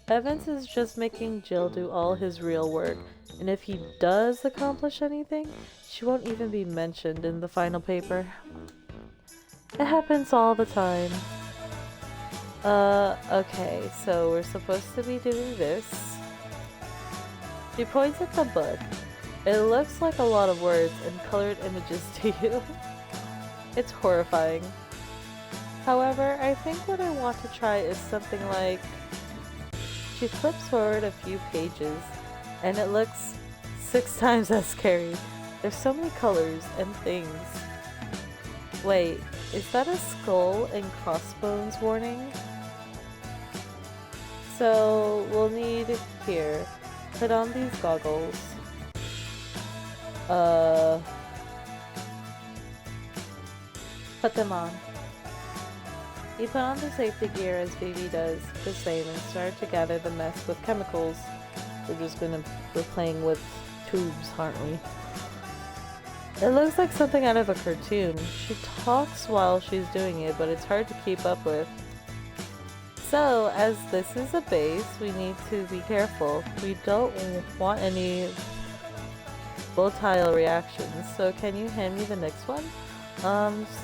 Evans is just making Jill do all his real work, and if he does accomplish anything, she won't even be mentioned in the final paper. It happens all the time. Okay, so we're supposed to be doing this. She points at the book. It looks like a lot of words and colored images to you. It's horrifying. However, I think what I want to try is something like... She flips forward a few pages, and it looks 6 times as scary. There's so many colors and things. Wait, is that a skull and crossbones warning? So, we'll need here. Put on these goggles. Put them on. You put on the safety gear as Phoebe does the same and start to gather the mess with chemicals. We're playing with tubes, aren't we? It looks like something out of a cartoon. She talks while she's doing it, but it's hard to keep up with. So, as this is a base, we need to be careful. We don't want any volatile reactions, so can you hand me the next one?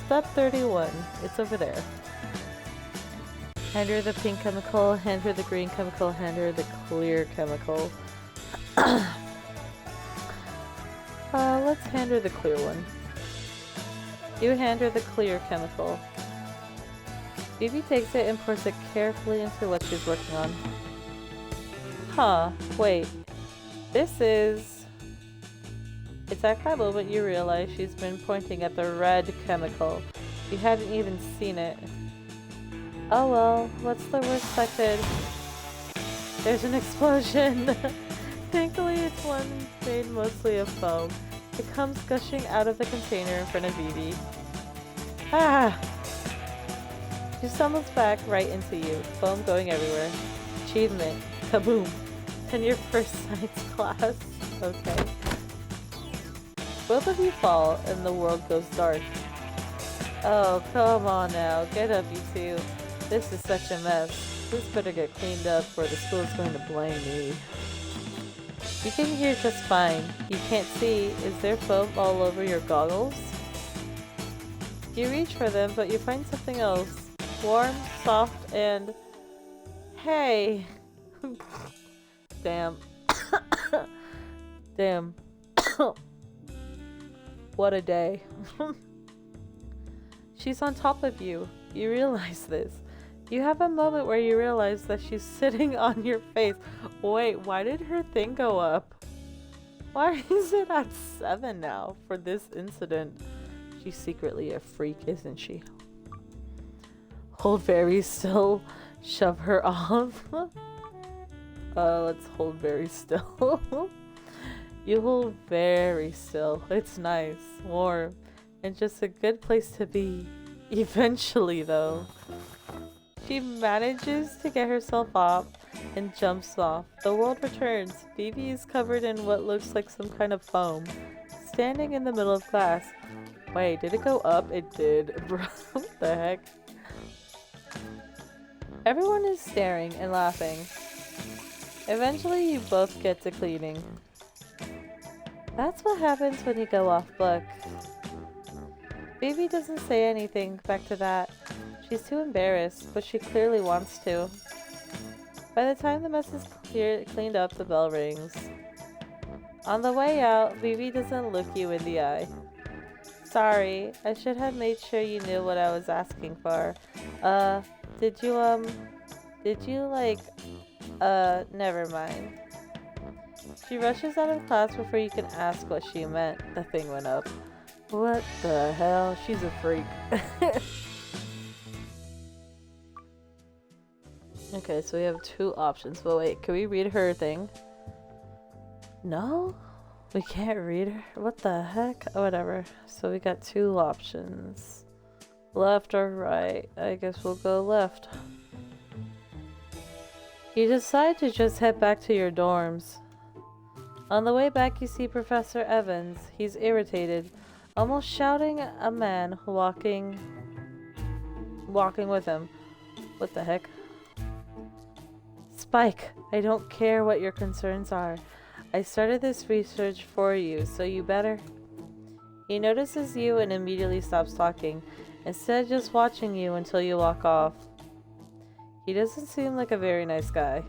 Step 31. It's over there. Hand her the pink chemical, hand her the green chemical, hand her the clear chemical. Let's hand her the clear one. You hand her the clear chemical. Phoebe takes it and pours it carefully into what she's working on. Huh, wait. This is... It's at that moment you realize she's been pointing at the red chemical. You hadn't even seen it. Oh well, what's the worst that could... There's an explosion! Thankfully it's one made mostly of foam. It comes gushing out of the container in front of Phoebe. Ah! She stumbles back right into you, foam going everywhere. Achievement. Kaboom. In your first science class. Okay. Both of you fall and the world goes dark. Oh, come on now. Get up, you two. This is such a mess. This better get cleaned up or the school is going to blame me. You can hear just fine. You can't see. Is there foam all over your goggles? You reach for them, but you find something else. Warm, soft, and... Hey! Damn. Damn. What a day. She's on top of you. You realize this. You have a moment where you realize that she's sitting on your face. Wait, why did her thing go up? Why is it at 7 now for this incident? She's secretly a freak, isn't she? Hold very still. Shove her off. Let's hold very still. You hold very still. It's nice, warm, and just a good place to be. Eventually, though, she manages to get herself off and jumps off. The world returns. Vivi is covered in what looks like some kind of foam, standing in the middle of class. Wait, did it go up? It did. Bro, what the heck? Everyone is staring and laughing. Eventually, you both get to cleaning. That's what happens when you go off book. Baby doesn't say anything back to that. She's too embarrassed, but she clearly wants to. By the time the mess is cleaned up, the bell rings. On the way out, Vivi doesn't look you in the eye. Sorry, I should have made sure you knew what I was asking for. Never mind. She rushes out of class before you can ask what she meant. The thing went up. What the hell? She's a freak. Okay, so we have two options. But wait, can we read her thing? No? We can't read her? What the heck? Oh, whatever. So we got two options. Left or right? I guess we'll go left. You decide to just head back to your dorms. On the way back, you see Professor Evans. He's irritated, almost shouting at a man walking with him. What the heck? Spike, I don't care what your concerns are. I started this research for you, so you better... He notices you and immediately stops talking, instead just watching you until you walk off. He doesn't seem like a very nice guy.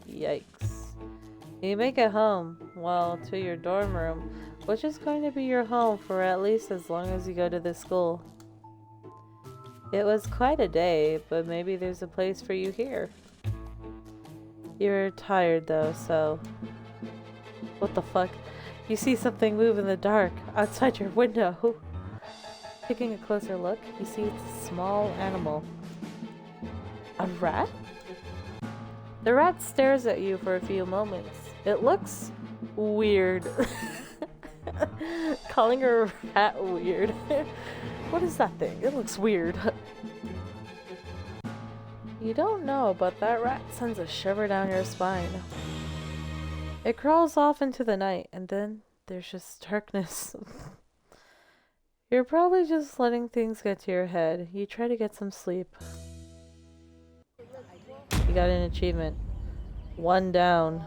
Yikes. You make it home, well, to your dorm room, which is going to be your home for at least as long as you go to this school. It was quite a day, but maybe there's a place for you here. You're tired though, so... What the fuck? You see something move in the dark, outside your window. Taking a closer look, you see it's a small animal. A rat? The rat stares at you for a few moments. It looks weird. Calling her a rat weird. What is that thing? It looks weird. You don't know, but that rat sends a shiver down your spine. It crawls off into the night, and then there's just darkness. You're probably just letting things get to your head. You try to get some sleep. You got an achievement. 1 down.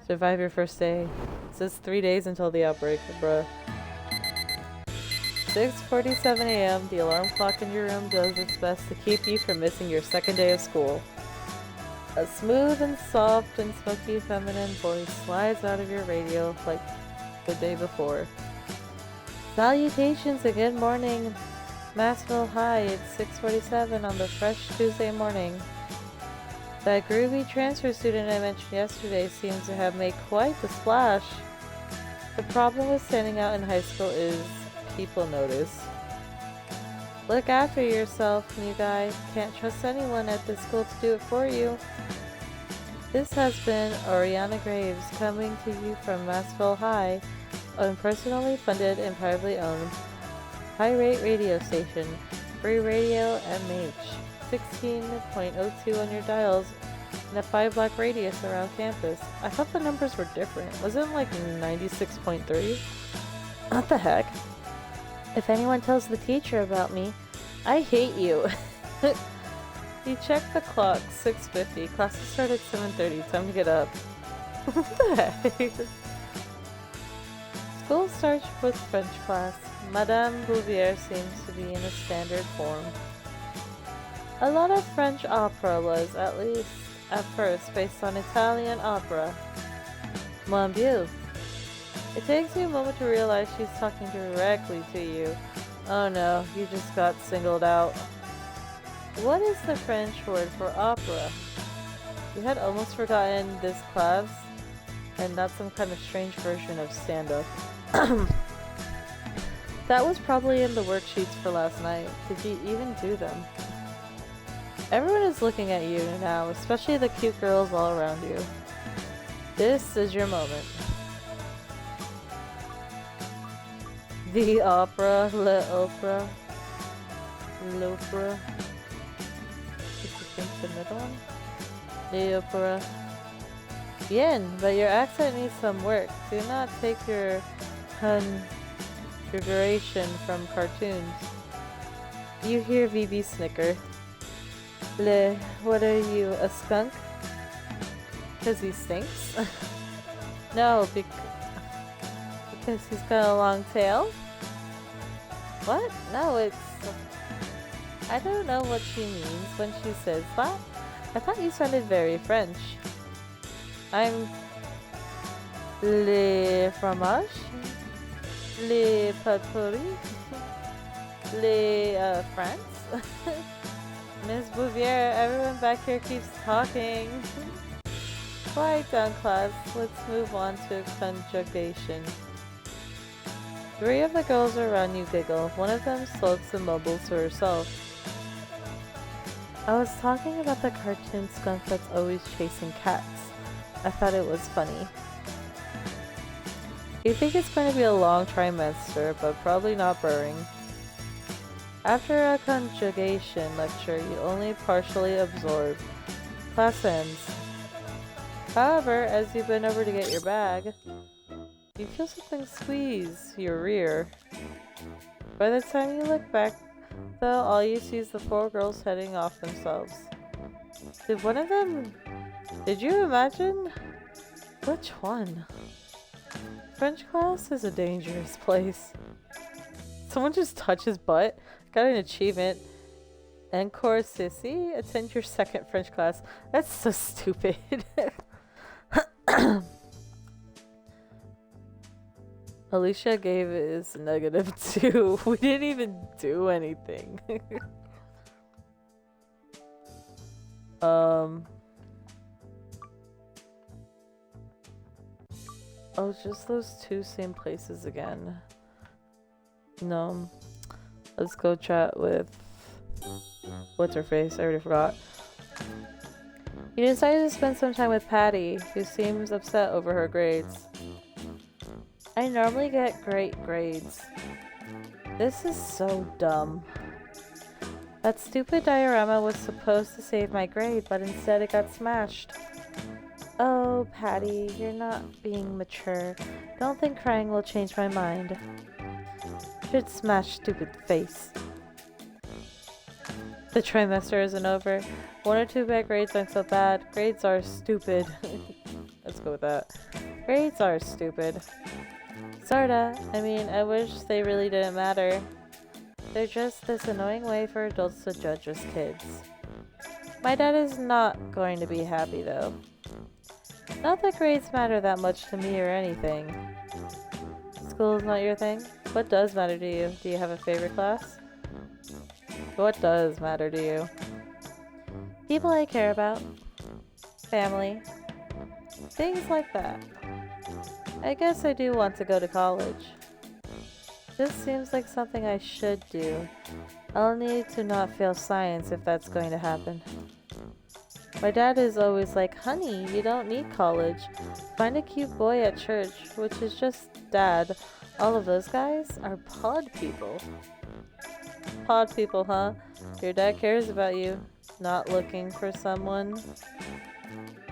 Survive your first day. It says 3 days until the outbreak, bruh. 6:47 a.m. The alarm clock in your room does its best to keep you from missing your second day of school. A smooth and soft and smoky feminine voice slides out of your radio like the day before. Salutations and good morning, Massville High. It's 6:47 on the fresh Tuesday morning. That groovy transfer student I mentioned yesterday seems to have made quite the splash. The problem with standing out in high school is people notice. Look after yourself, new guy. Can't trust anyone at this school to do it for you. This has been Oriana Graves coming to you from Massville High, a personally funded and privately owned high-rate radio station Free radio MH. 16.02 on your dials and a 5 block radius around campus. I thought the numbers were different. Wasn't it like 96.3? What the heck? If anyone tells the teacher about me, I hate you. He checked the clock. 6:50. Classes start at 7:30. Time to get up. What the heck? School starts with French class. Madame Bouvier seems to be in a standard form. A lot of French opera was, at least at first, based on Italian opera. Mon Dieu. It takes you a moment to realize she's talking directly to you. Oh no, you just got singled out. What is the French word for opera? You had almost forgotten this class, and not some kind of strange version of stand-up. That was probably in the worksheets for last night. Did you even do them? Everyone is looking at you now, especially the cute girls all around you. This is your moment. The opera, l'opera, l'opera. Did you think the middle one? The opera. Bien, but your accent needs some work. Do not take your conjuration from cartoons. You hear VB snicker. What are you, a skunk? Because he stinks? No, because he's got a long tail? What? No, it's... I don't know what she means when she says that. I thought you sounded very French. I'm... Le fromage? Le pâtisserie? Le France? Miss Bouvier, everyone back here keeps talking. Quiet down, class. Let's move on to conjugation. 3 of the girls around you giggle. One of them sulks and mumbles to herself. I was talking about the cartoon skunk that's always chasing cats. I thought it was funny. You think it's going to be a long trimester, but probably not boring. After a conjugation lecture, you only partially absorb. Class ends. However, as you bend over to get your bag, you feel something squeeze your rear. By the time you look back, though, all you see is the 4 girls heading off themselves. Did one of them... Did you imagine? Which one? French class is a dangerous place. Someone just touched his butt. Got an achievement. Encore sissy. Attend your 2nd French class. That's so stupid. Alicia gave his -2. We didn't even do anything. Oh, just those 2 same places again. No. Let's go chat with... What's her face? I already forgot. You decided to spend some time with Patty, who seems upset over her grades. I normally get great grades. This is so dumb. That stupid diorama was supposed to save my grade, but instead it got smashed. Oh, Patty, you're not being mature. Don't think crying will change my mind. Should smash stupid face. The trimester isn't over. 1 or 2 bad grades aren't so bad. Grades are stupid. Let's go with that. Grades are stupid. Sorta. I mean, I wish they really didn't matter. They're just this annoying way for adults to judge us kids. My dad is not going to be happy though. Not that grades matter that much to me or anything. School is not your thing? What does matter to you? Do you have a favorite class? What does matter to you? People I care about. Family. Things like that. I guess I do want to go to college. This seems like something I should do. I'll need to not fail science if that's going to happen. My dad is always like, honey, you don't need college. Find a cute boy at church, which is just dad. All of those guys are pod people. Pod people, huh? Your dad cares about you. Not looking for someone.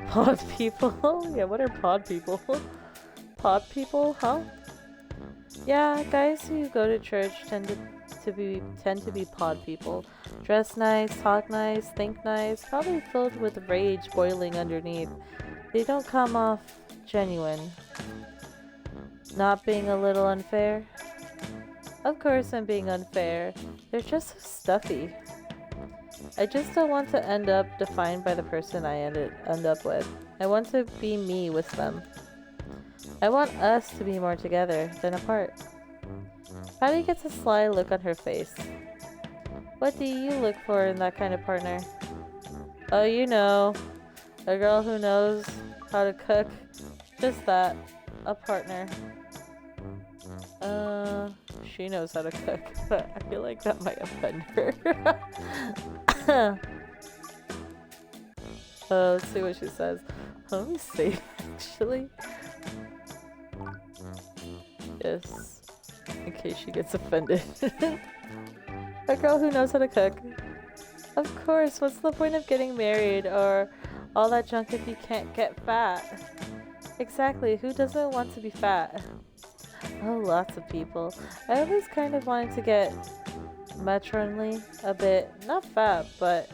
Pod people? Yeah, what are pod people? Pod people, huh? Yeah, guys who go to church tend to be pod people. Dress nice, talk nice, think nice, probably filled with rage boiling underneath. They don't come off genuine. Not being a little unfair? Of course I'm being unfair. They're just so stuffy. I just don't want to end up defined by the person I end up with. I want to be me with them. I want us to be more together than apart. Patty gets a sly look on her face. What do you look for in that kind of partner? Oh, you know. A girl who knows how to cook. Just that. A partner. She knows how to cook, but I feel like that might offend her. Let's see what she says. Let me see, actually. Yes. In case she gets offended. A girl who knows how to cook. Of course, what's the point of getting married or all that junk if you can't get fat? Exactly, who doesn't want to be fat? Oh, lots of people. I always kind of wanted to get matronly, a bit, not fat, but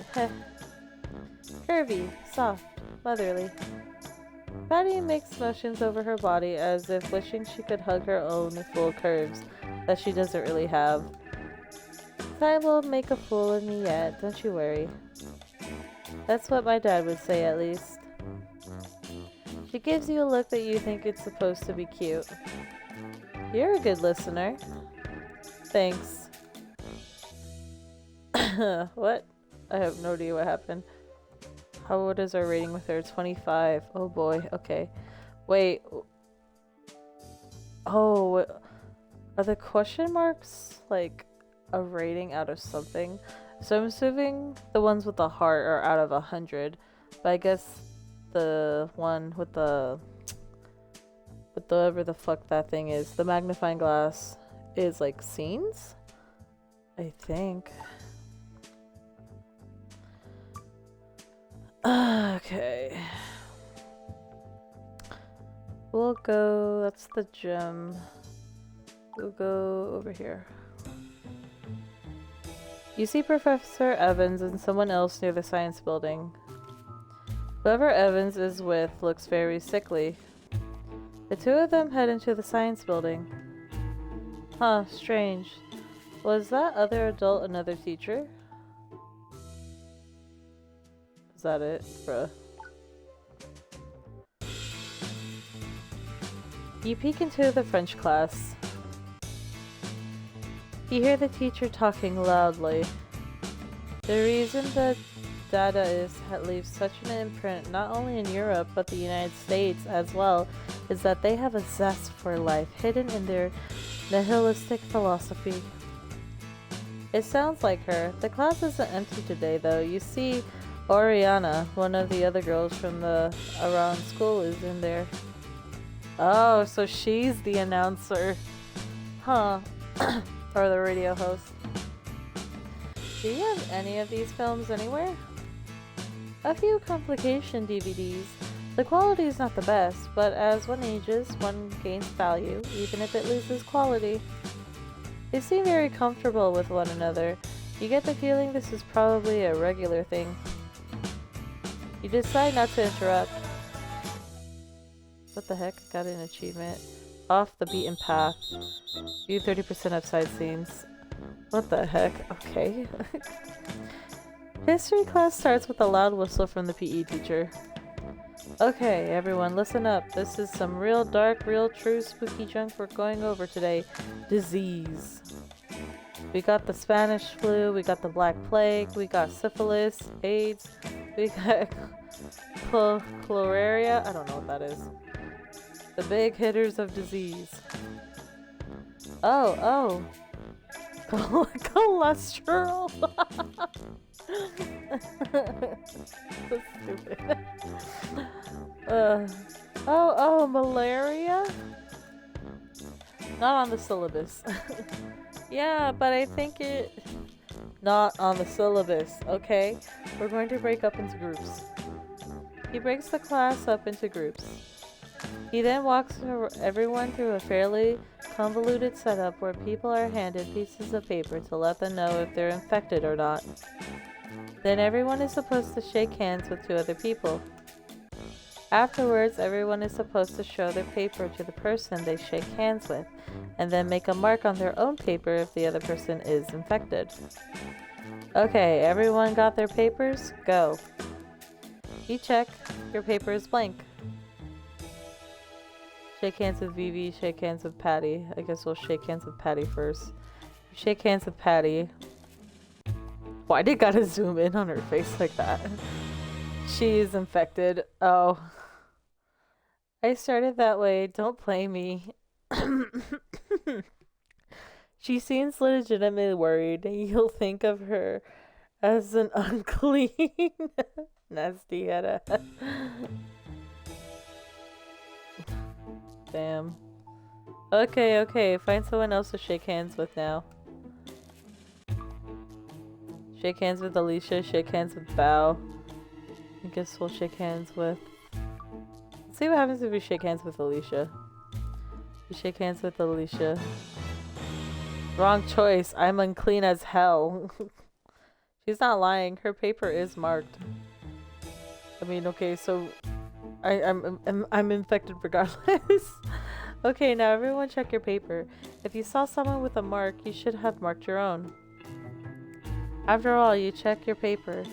curvy, soft, motherly. Patty makes motions over her body as if wishing she could hug her own full curves that she doesn't really have. Time will make a fool of me yet, don't you worry. That's what my dad would say, at least. She gives you a look that you think it's supposed to be cute. You're a good listener. Thanks. What? I have no idea what happened. What is our rating with her? 25. Oh boy, okay. Wait. Oh, are the question marks like a rating out of something? So I'm assuming the ones with the heart are out of 100. But I guess the one with whatever the fuck that thing is, the magnifying glass, is like scenes? I think. Okay. We'll go, that's the gym. We'll go over here. You see Professor Evans and someone else near the science building. Whoever Evans is with looks very sickly. The two of them head into the science building. Huh, strange. Was that other adult another teacher? Is that it, bruh? You peek into the French class. You hear the teacher talking loudly. The reason that Dadaists leave such an imprint not only in Europe but the United States as well is that they have a zest for life hidden in their nihilistic philosophy. It sounds like her. The class isn't empty today though. You see Oriana, one of the other girls from the around school, is in there. Oh, so she's the announcer. Huh. Or the radio host. Do you have any of these films anywhere? A few complication DVDs. The quality is not the best, but as one ages, one gains value, even if it loses quality. They seem very comfortable with one another. You get the feeling this is probably a regular thing. You decide not to interrupt. What the heck? Got an achievement. Off the beaten path. View 30% of side scenes. What the heck? Okay. History class starts with a loud whistle from the PE teacher. Okay, everyone, listen up. This is some real dark, real true spooky junk we're going over today. Disease. We got the Spanish flu, we got the Black Plague, we got syphilis, AIDS, we got chlorella. I don't know what that is. The big hitters of disease. Oh. Cholesterol. So stupid. Oh, malaria? Not on the syllabus. Yeah, but I think it... Not on the syllabus, okay? We're going to break up into groups. He breaks the class up into groups. He then walks everyone through a fairly convoluted setup where people are handed pieces of paper to let them know if they're infected or not. Then everyone is supposed to shake hands with two other people. Afterwards, everyone is supposed to show their paper to the person they shake hands with, and then make a mark on their own paper if the other person is infected. Okay, everyone got their papers? Go. You check. Your paper is blank. Shake hands with Vivi, shake hands with Patty. I guess we'll shake hands with Patty first. Shake hands with Patty. Why did gotta zoom in on her face like that? She's infected. Oh. I started that way. Don't play me. She seems legitimately worried. You'll think of her as an unclean, nasty head. Damn. Okay. Find someone else to shake hands with now. Shake hands with Alicia. Shake hands with Bao. I guess we'll shake hands with... Let's see what happens if we shake hands with Alicia. We shake hands with Alicia. Wrong choice. I'm unclean as hell. She's not lying. Her paper is marked. I mean, okay, so I'm infected regardless. Okay, now everyone check your paper. If you saw someone with a mark, you should have marked your own. After all, you check your paper.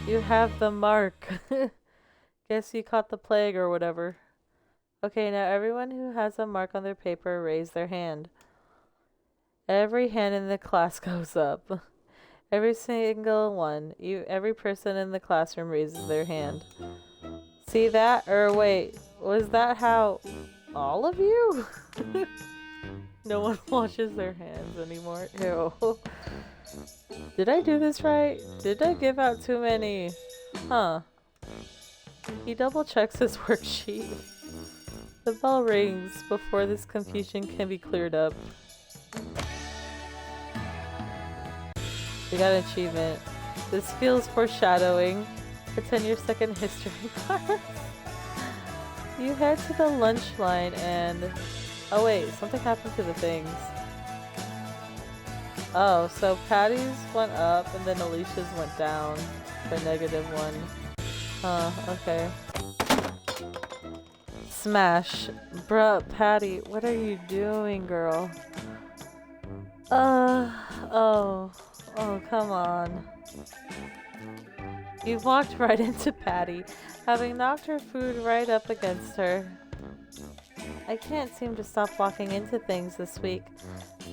You have the mark. Guess you caught the plague or whatever. Okay, now everyone who has a mark on their paper raise their hand. Every hand in the class goes up. Every single one. Every person in the classroom raises their hand. See that? Or wait, was that how all of you? No one washes their hands anymore. Ew. Did I do this right? Did I give out too many? Huh. He double checks his worksheet. The bell rings before this confusion can be cleared up. We got an achievement. This feels foreshadowing. Pretend your second history class. You head to the lunch line and... Oh wait, something happened to the things. Oh, so Patty's went up and then Alicia's went down by -1. Huh, okay. Smash. Bruh, Patty, what are you doing, girl? Oh, come on. You walked right into Patty, having knocked her food right up against her. I can't seem to stop walking into things this week.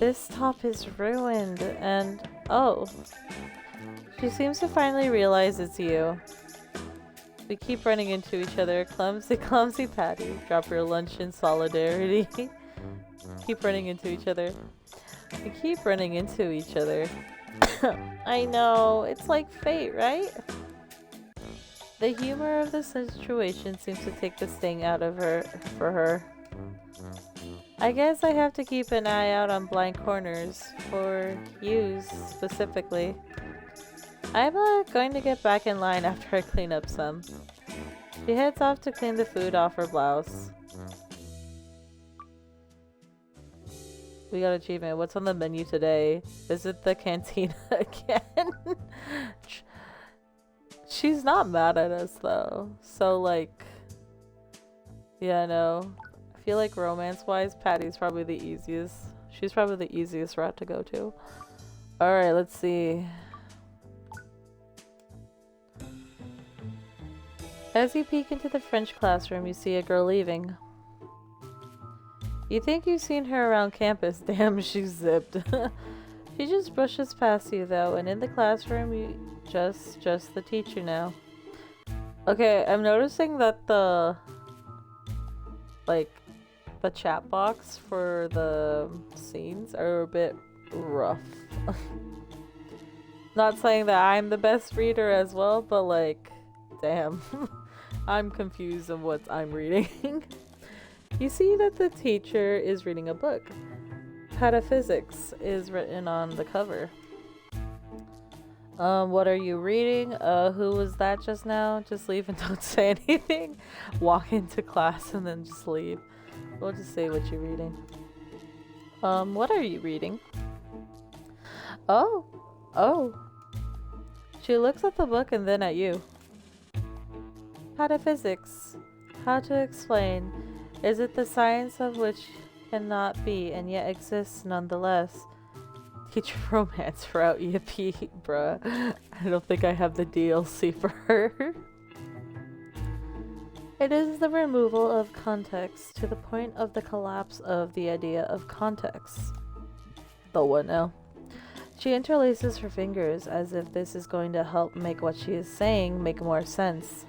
This top is ruined, and oh. She seems to finally realize it's you. We keep running into each other. Clumsy Patty. Drop your lunch in solidarity. Keep running into each other. We keep running into each other. I know. It's like fate, right? The humor of the situation seems to take the sting out of her for her. I guess I have to keep an eye out on blind corners for you specifically. I'm going to get back in line after I clean up some. She heads off to clean the food off her blouse. We got achievement. What's on the menu today? Visit the canteen again. She's not mad at us though. So like, yeah, no. I feel like romance-wise, Patty's probably the easiest. She's probably the easiest route to go to. Alright, let's see. As you peek into the French classroom, you see a girl leaving. You think you've seen her around campus. Damn, she's zipped. She just brushes past you though, and in the classroom, you just the teacher now. Okay, I'm noticing that the chat box for the scenes are a bit rough. Not saying that I'm the best reader as well, but like, damn. I'm confused on what I'm reading. You see that the teacher is reading a book. Pataphysics is written on the cover. What are you reading? Who was that just now? Just leave and don't say anything. Walk into class and then just leave. We'll just say what you're reading. What are you reading? Oh. She looks at the book and then at you. Pataphysics. How to explain. Is it the science of which cannot be and yet exists nonetheless? Teach romance route, yippee, bruh. I don't think I have the DLC for her. It is the removal of context to the point of the collapse of the idea of context. The what now? She interlaces her fingers as if this is going to help make what she is saying make more sense.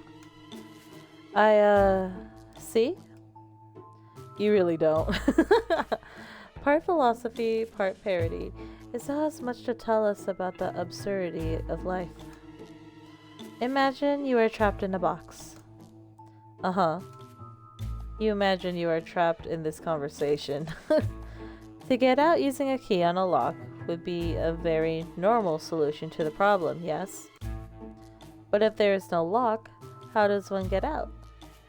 See? You really don't. Part philosophy, part parody. It still has much to tell us about the absurdity of life. Imagine you are trapped in a box. You imagine you are trapped in this conversation. To get out using a key on a lock would be a very normal solution to the problem, yes? But if there is no lock, how does one get out?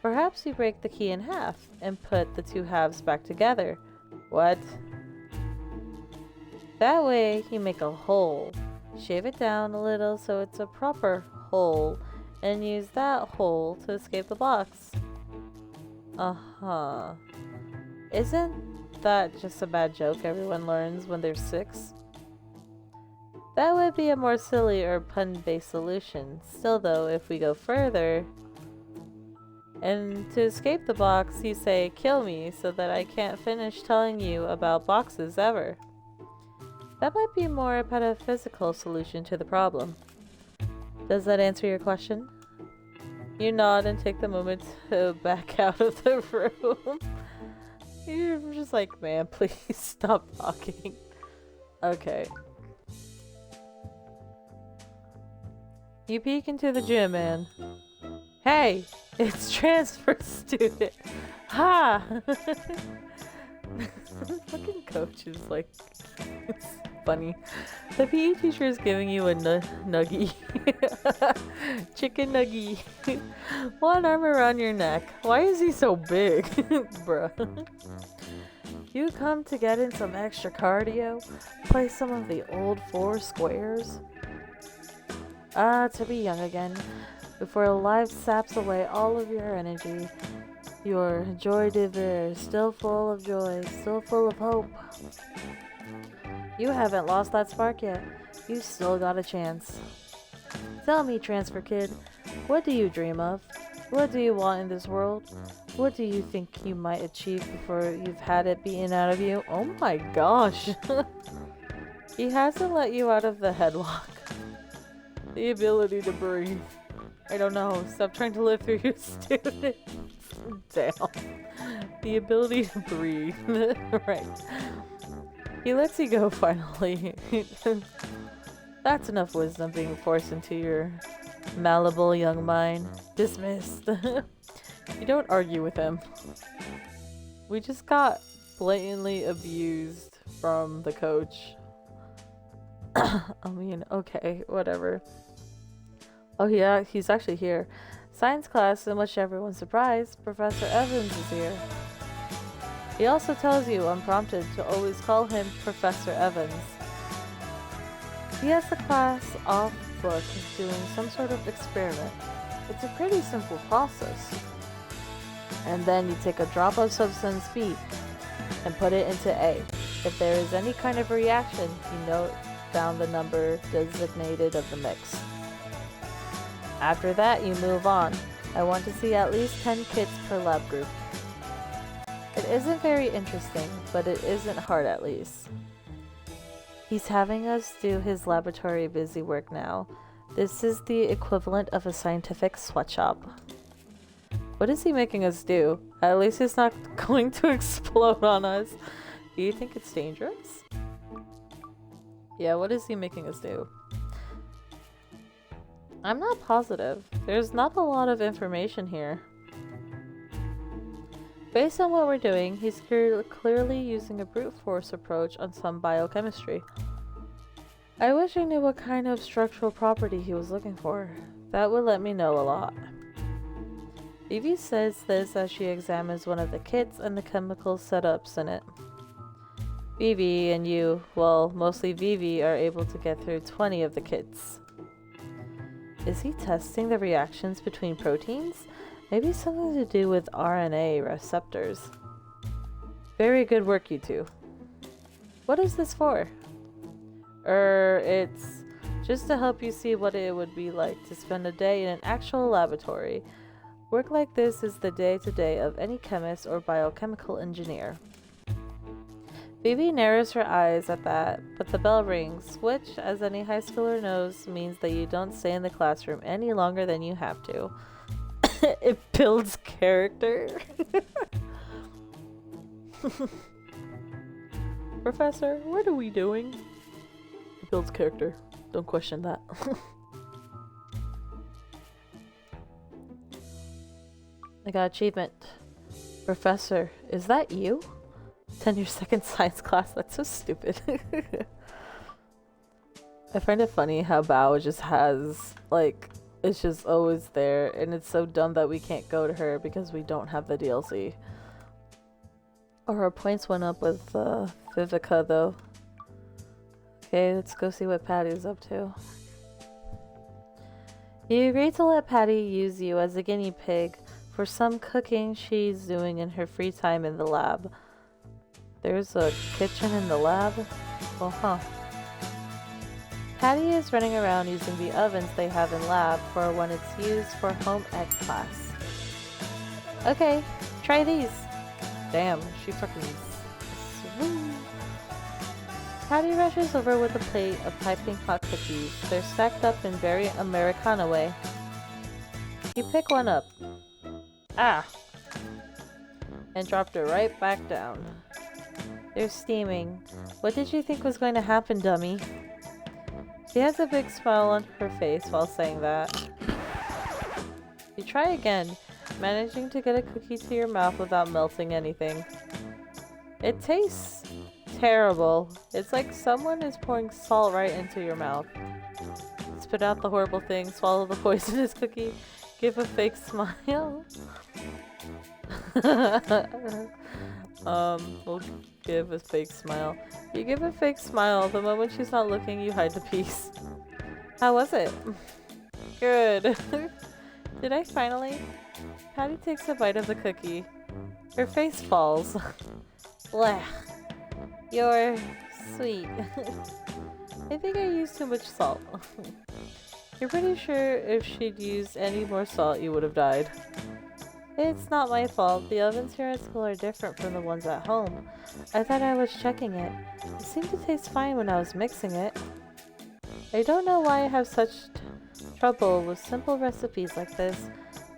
Perhaps you break the key in half and put the two halves back together. What? That way you make a hole. Shave it down a little so it's a proper hole and use that hole to escape the box. Isn't that just a bad joke everyone learns when they're 6? That would be a more silly or pun-based solution. Still though, if we go further, and to escape the box, you say, kill me, so that I can't finish telling you about boxes ever. That might be more a metaphysical solution to the problem. Does that answer your question? You nod and take the moment to back out of the room. You're just like, man, please stop talking. Okay. You peek into the gym, man. Hey, it's transfer student. Ha! Fucking coach is like, it's funny. The PE teacher is giving you a nuggie. Chicken nuggie. One arm around your neck. Why is he so big? Bruh. You come to get in some extra cardio? Play some of the old 4 squares? To be young again. Before life saps away all of your energy. Your joie de vivre, still full of joy, still full of hope. You haven't lost that spark yet. You still got a chance. Tell me, transfer kid, what do you dream of? What do you want in this world? What do you think you might achieve before you've had it beaten out of you? Oh my gosh. He hasn't let you out of the headlock. The ability to breathe. I don't know. Stop trying to live through your students. Damn. The ability to breathe. Right. He lets you go finally. That's enough wisdom being forced into your malleable young mind. Dismissed. You don't argue with him. We just got blatantly abused from the coach. I mean, okay, whatever. Oh yeah, he's actually here. Science class in which everyone's surprised, Professor Evans is here. He also tells you, unprompted, to always call him Professor Evans. He has the class off book doing some sort of experiment. It's a pretty simple process. And then you take a drop of substance B and put it into A. If there is any kind of reaction, you note down the number designated of the mix. After that, you move on. I want to see at least 10 kits per lab group. It isn't very interesting, but it isn't hard at least. He's having us do his laboratory busy work now. This is the equivalent of a scientific sweatshop. What is he making us do? At least he's not going to explode on us. Do you think it's dangerous? Yeah, what is he making us do? I'm not positive. There's not a lot of information here. Based on what we're doing, he's clearly using a brute force approach on some biochemistry. I wish I knew what kind of structural property he was looking for. That would let me know a lot. Vivi says this as she examines one of the kits and the chemical setups in it. Vivi and you, well, mostly Vivi, are able to get through 20 of the kits. Is he testing the reactions between proteins? Maybe something to do with RNA receptors. Very good work, you two. What is this for? It's just to help you see what it would be like to spend a day in an actual laboratory. Work like this is the day-to-day of any chemist or biochemical engineer. Vivi narrows her eyes at that, but the bell rings, which, as any high schooler knows, means that you don't stay in the classroom any longer than you have to. It builds character. Professor, what are we doing? It builds character. Don't question that. I got achievement. Professor, is that you? 10 your second science class. That's so stupid. I find it funny how Bao just has, like, it's just always there, and it's so dumb that we can't go to her because we don't have the DLC. Oh, our points went up with Vivica, though. Okay, let's go see what Patty's up to. You agreed to let Patty use you as a guinea pig for some cooking she's doing in her free time in the lab. There's a kitchen in the lab? Well, huh. Patty is running around using the ovens they have in lab for when it's used for home ec class. Okay, try these. Damn, she fucking sweet. Patty rushes over with a plate of piping hot cookies. They're stacked up in very Americana way. You pick one up. Ah! And dropped it right back down. They're steaming. What did you think was going to happen, dummy? She has a big smile on her face while saying that. You try again, managing to get a cookie to your mouth without melting anything. It tastes terrible. It's like someone is pouring salt right into your mouth. Spit out the horrible thing, swallow the poisonous cookie, give a fake smile. We'll give a fake smile. You give a fake smile. The moment she's not looking, you hide the piece. How was it? Good. Did I finally? Patty takes a bite of the cookie. Her face falls. Blech. You're sweet. I think I used too much salt. You're pretty sure if she'd used any more salt, you would have died. It's not my fault. The ovens here at school are different from the ones at home. I thought I was checking it. It seemed to taste fine when I was mixing it. I don't know why I have such trouble with simple recipes like this.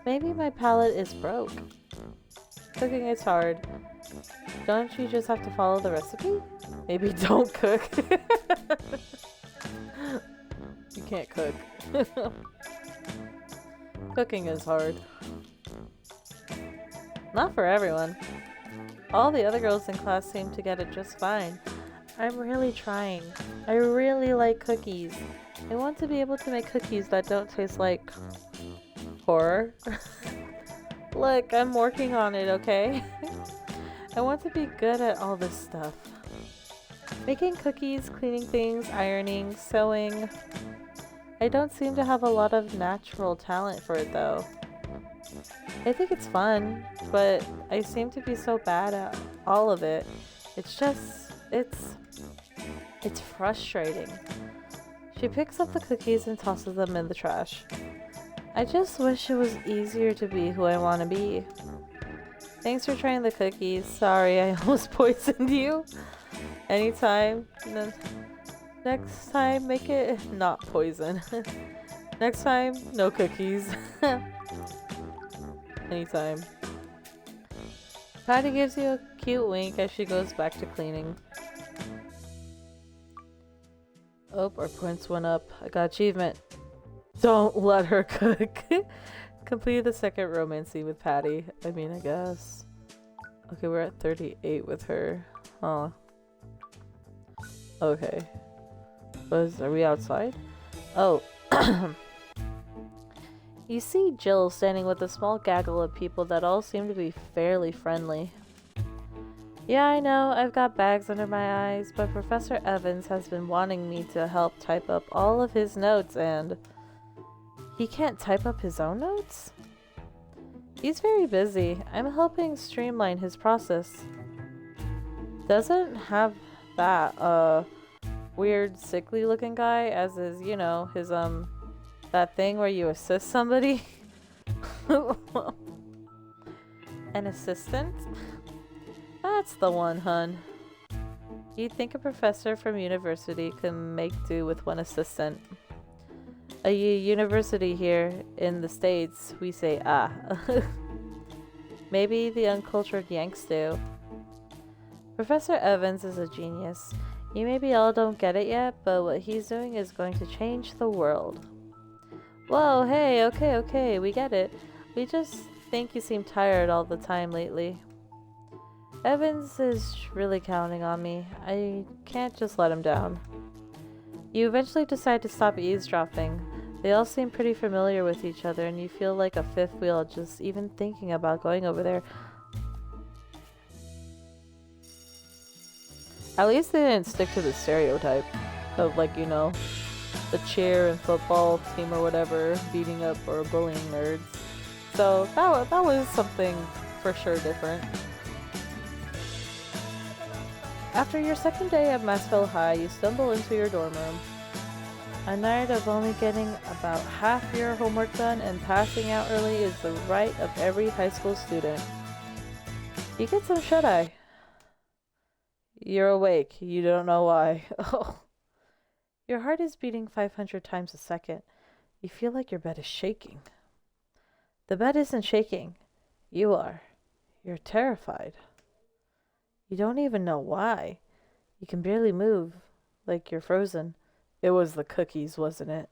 Maybe my palate is broke. Cooking is hard. Don't you just have to follow the recipe? Maybe don't cook. You can't cook. Cooking is hard. Not for everyone. All the other girls in class seem to get it just fine. I'm really trying. I really like cookies. I want to be able to make cookies that don't taste like horror. Look, I'm working on it, okay? I want to be good at all this stuff. Making cookies, cleaning things, ironing, sewing. I don't seem to have a lot of natural talent for it though. I think it's fun, but I seem to be so bad at all of it. It's just, it's frustrating. She picks up the cookies and tosses them in the trash. I just wish it was easier to be who I want to be. Thanks for trying the cookies. Sorry, I almost poisoned you. Anytime. Next time, make it not poison. Next time, no cookies. Anytime. Patty gives you a cute wink as she goes back to cleaning. Oh, our points went up. I got achievement. Don't let her cook. Complete the second romance scene with Patty. I mean, I guess. Okay, we're at 38 with her. Huh. Okay. Are we outside? Oh. You see Jill standing with a small gaggle of people that all seem to be fairly friendly. Yeah, I know, I've got bags under my eyes, but Professor Evans has been wanting me to help type up all of his notes, and he can't type up his own notes? He's very busy. I'm helping streamline his process. Doesn't have that, weird, sickly looking guy as his, you know, his, that thing where you assist somebody? An assistant? That's the one, hun. You'd think a professor from university could make do with one assistant. A university here in the States, we say ah. Maybe the uncultured Yanks do. Professor Evans is a genius. You maybe all don't get it yet, but what he's doing is going to change the world. Whoa, hey, okay, we get it. We just think you seem tired all the time lately. Evans is really counting on me. I can't just let him down. You eventually decide to stop eavesdropping. They all seem pretty familiar with each other, and you feel like a fifth wheel just even thinking about going over there. At least they didn't stick to the stereotype of, like, you know, the cheer and football team or whatever beating up or bullying nerds. So that was something for sure different. After your second day at Massville High, you stumble into your dorm room. A night of only getting about half your homework done and passing out early is the right of every high school student. You get some shut-eye. You're awake. You don't know why. Oh. Your heart is beating 500 times a second. You feel like your bed is shaking. The bed isn't shaking. You are. You're terrified. You don't even know why. You can barely move, like you're frozen. It was the cookies, wasn't it?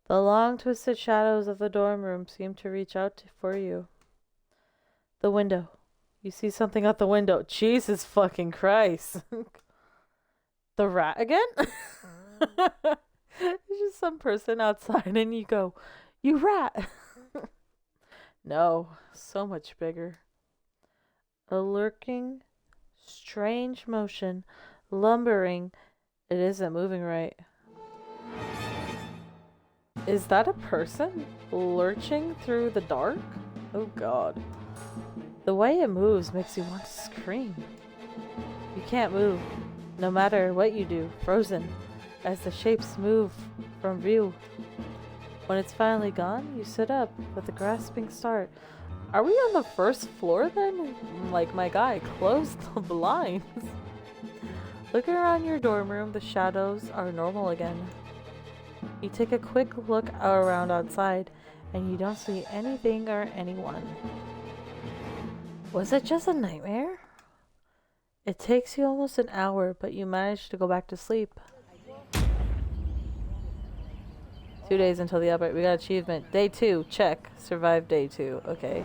The long, twisted shadows of the dorm room seem to reach out for you. The window. You see something out the window. Jesus fucking Christ. The rat again? It's just some person outside and you go, you rat! No, so much bigger. A lurking, strange motion, lumbering. It isn't moving right. Is that a person lurching through the dark? Oh god. The way it moves makes you want to scream. You can't move, no matter what you do, frozen, as the shapes move from view. When it's finally gone, you sit up with a grasping start. Are we on the first floor then? Like my guy, close the blinds. Looking around your dorm room, the shadows are normal again. You take a quick look around outside, and you don't see anything or anyone. Was it just a nightmare? It takes you almost an hour, but you manage to go back to sleep. 2 days until the outbreak. We got achievement. Day 2. Check. Survived day 2. Okay.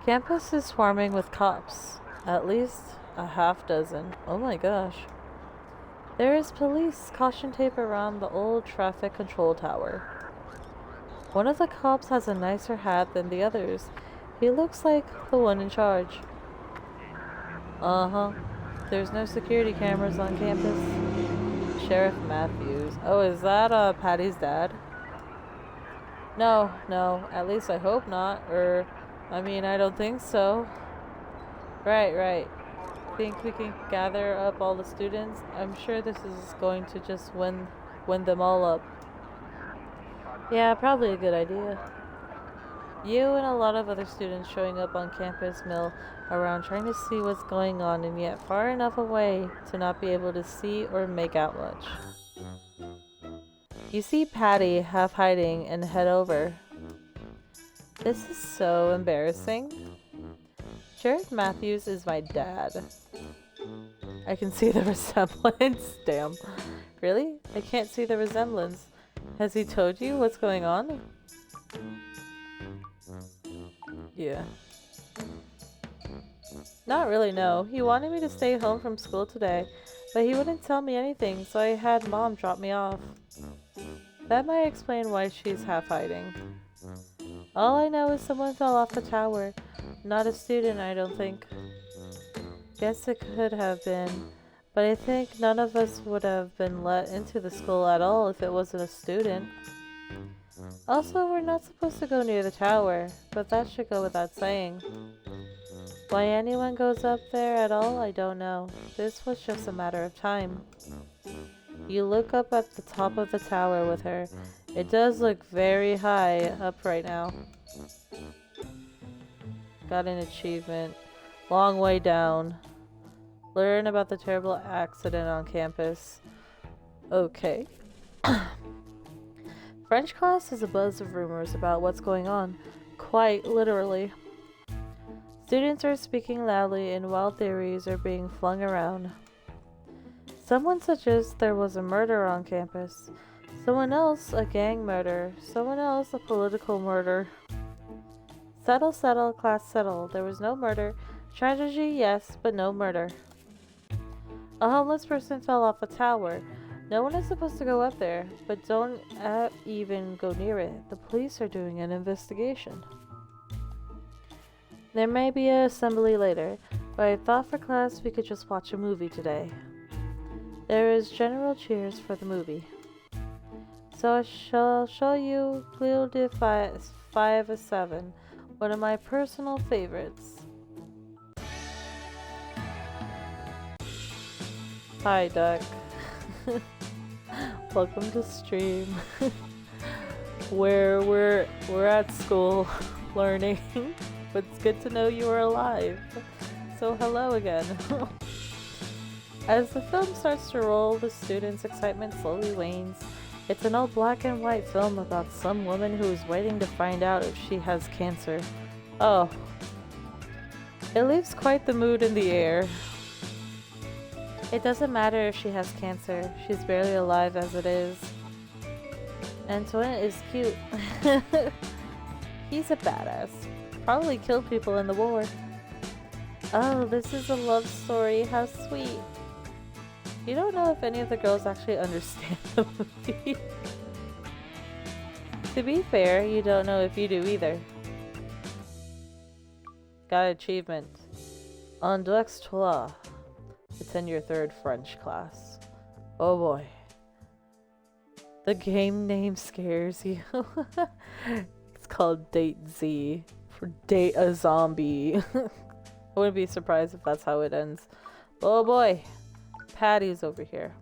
Campus is swarming with cops. At least a half dozen. Oh my gosh. There is police caution tape around the old traffic control tower. One of the cops has a nicer hat than the others. He looks like the one in charge. Uh-huh. There's no security cameras on campus. Sheriff Matthews. Oh, is that Patty's dad? No, at least I hope not. I mean, I don't think so. Right. Think we can gather up all the students? I'm sure this is going to just win them all up. Yeah, probably a good idea. You and a lot of other students showing up on campus mill around trying to see what's going on, and yet far enough away to not be able to see or make out much. You see Patty half hiding and head over. This is so embarrassing. Sheriff Matthews is my dad. I can see the resemblance. Damn. Really? I can't see the resemblance. Has he told you what's going on? Yeah. Not really, no. He wanted me to stay home from school today, but he wouldn't tell me anything, so I had Mom drop me off. That might explain why she's half hiding. All I know is someone fell off the tower. Not a student, I don't think. Guess it could have been, but I think none of us would have been let into the school at all if it wasn't a student. Also, we're not supposed to go near the tower, but that should go without saying. Why anyone goes up there at all, I don't know. This was just a matter of time. You look up at the top of the tower with her. It does look very high up right now. Got an achievement. Long way down. Learn about the terrible accident on campus. Okay. French class is a buzz of rumors about what's going on. Quite literally. Students are speaking loudly and wild theories are being flung around. Someone suggests there was a murder on campus. Someone else, a gang murder. Someone else, a political murder. Settle, settle, class settle. There was no murder. Tragedy, yes, but no murder. A homeless person fell off a tower. No one is supposed to go up there, but don't even go near it. The police are doing an investigation. There may be an assembly later, but I thought for class we could just watch a movie today. There is general cheers for the movie. So I shall show you Cleo de 5-7, one of my personal favorites. Hi, Duck. Welcome to stream. where we're at school learning. But it's good to know you are alive. So hello again. As the film starts to roll, the students' excitement slowly wanes. It's an old black and white film about some woman who is waiting to find out if she has cancer. Oh. It leaves quite the mood in the air. It doesn't matter if she has cancer. She's barely alive as it is. Antoinette is cute. He's a badass. Probably killed people in the war. Oh, this is a love story. How sweet. You don't know if any of the girls actually understand the movie. To be fair, you don't know if you do either. Got achievement. En deux trois. Attend your third French class. Oh boy. The game name scares you. It's called Date Z. For date a zombie. I wouldn't be surprised if that's how it ends. Oh boy. Patty's over here.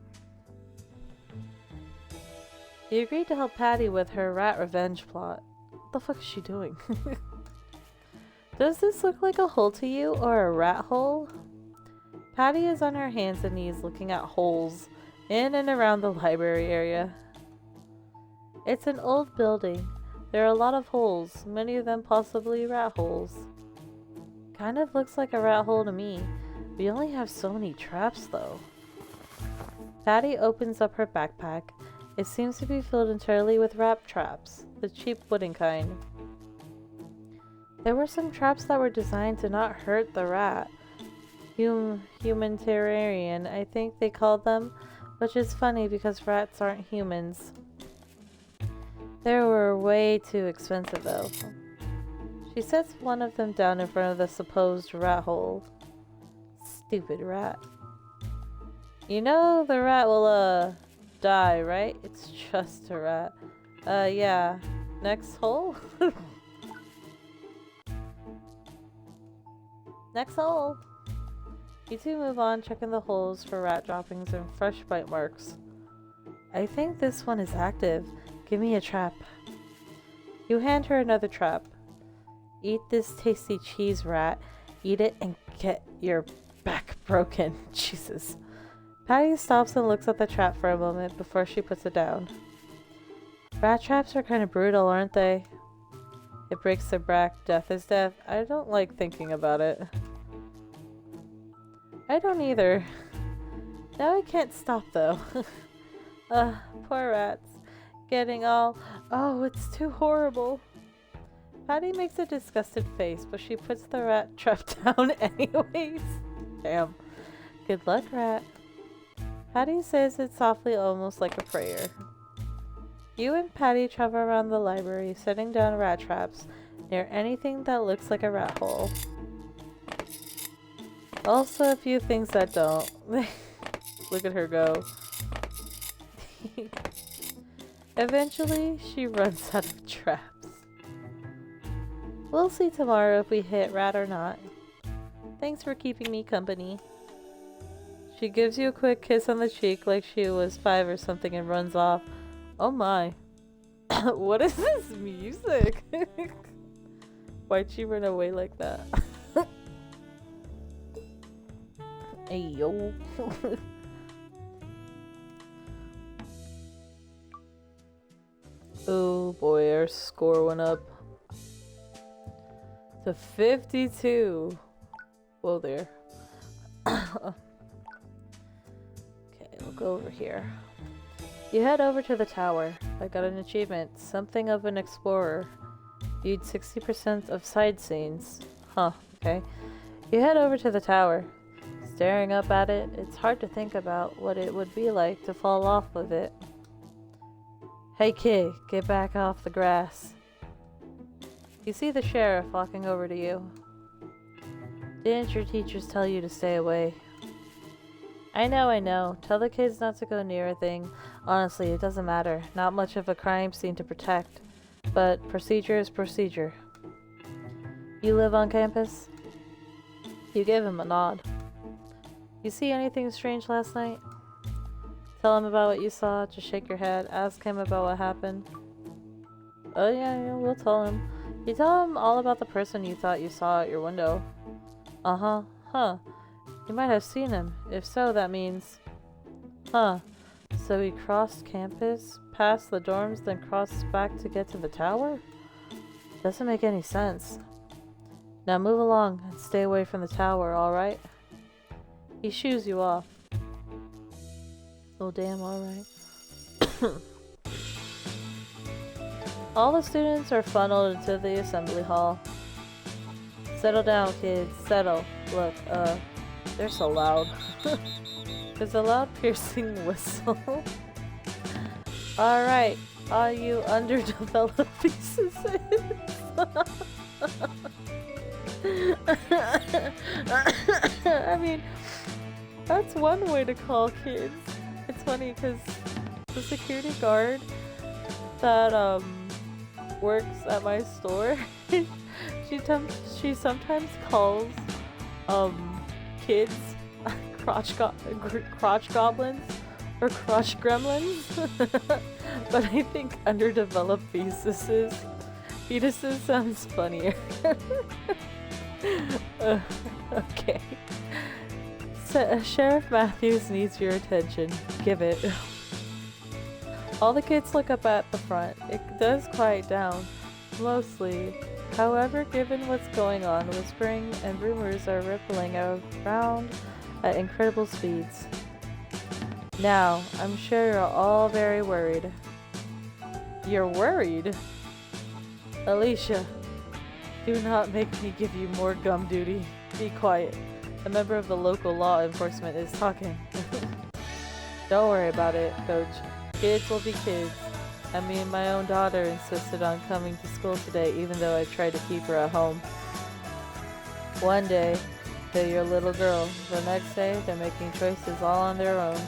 You agreed to help Patty with her rat revenge plot. What the fuck is she doing? Does this look like a hole to you or a rat hole? Patty is on her hands and knees looking at holes in and around the library area. It's an old building. There are a lot of holes, many of them possibly rat holes. Kind of looks like a rat hole to me. We only have so many traps though. Patty opens up her backpack. It seems to be filled entirely with rat traps, the cheap wooden kind. There were some traps that were designed to not hurt the rat. Humanitarian, I think they called them, which is funny because rats aren't humans. They were way too expensive though. She sets one of them down in front of the supposed rat hole. Stupid rat. You know the rat will, die, right? It's just a rat. Yeah. Next hole? Next hole! You two move on, checking the holes for rat droppings and fresh bite marks. I think this one is active. Give me a trap. You hand her another trap. Eat this tasty cheese, rat. Eat it and get your back broken. Jesus. Patty stops and looks at the trap for a moment before she puts it down. Rat traps are kind of brutal, aren't they? It breaks their back. Death is death. I don't like thinking about it. I don't either. Now I can't stop though. Poor rats. Getting all... Oh, it's too horrible. Patty makes a disgusted face, but she puts the rat trap down anyways. Damn. Good luck, rat. Patty says it softly, almost like a prayer. You and Patty travel around the library, setting down rat traps near anything that looks like a rat hole. Also a few things that don't. Look at her go. Eventually, she runs out of traps. We'll see tomorrow if we hit rat or not. Thanks for keeping me company. She gives you a quick kiss on the cheek like she was 5 or something and runs off. Oh my. What is this music? Why'd she run away like that? Hey yo. Oh boy, our score went up to 52. Whoa there. Okay, we'll go over here. You head over to the tower. I got an achievement. Something of an explorer. Viewed 60% of side scenes. Huh, okay. You head over to the tower. Staring up at it, it's hard to think about what it would be like to fall off of it. Hey kid, get back off the grass. You see the sheriff walking over to you. Didn't your teachers tell you to stay away? I know. Tell the kids not to go near a thing. Honestly, it doesn't matter. Not much of a crime scene to protect. But procedure is procedure. You live on campus? You give him a nod. You see anything strange last night? Tell him about what you saw. Just shake your head. Ask him about what happened. Oh yeah, we'll tell him. You tell him all about the person you thought you saw at your window. Uh-huh. Huh. You might have seen him. If so, that means... Huh. So he crossed campus, past the dorms, then crossed back to get to the tower? Doesn't make any sense. Now move along and stay away from the tower, alright? He shoos you off. Oh damn, alright. All the students are funneled into the assembly hall. Settle down, kids. Settle. Look, they're so loud. There's a loud piercing whistle. Alright, all you underdeveloped pieces. I mean, that's one way to call kids. It's funny because the security guard that works at my store, she sometimes calls kids crotch goblins or crotch gremlins. But I think underdeveloped fetuses sounds funnier. Okay. Sheriff Matthews needs your attention. Give it. All the kids look up at the front. It does quiet down. Mostly. However, given what's going on, whispering and rumors are rippling around at incredible speeds. Now, I'm sure you're all very worried. You're worried? Alicia, do not make me give you more gum duty. Be quiet. A member of the local law enforcement is talking. Don't worry about it, Coach. Kids will be kids. I mean, my own daughter insisted on coming to school today even though I tried to keep her at home. One day, they're your little girl. The next day, they're making choices all on their own.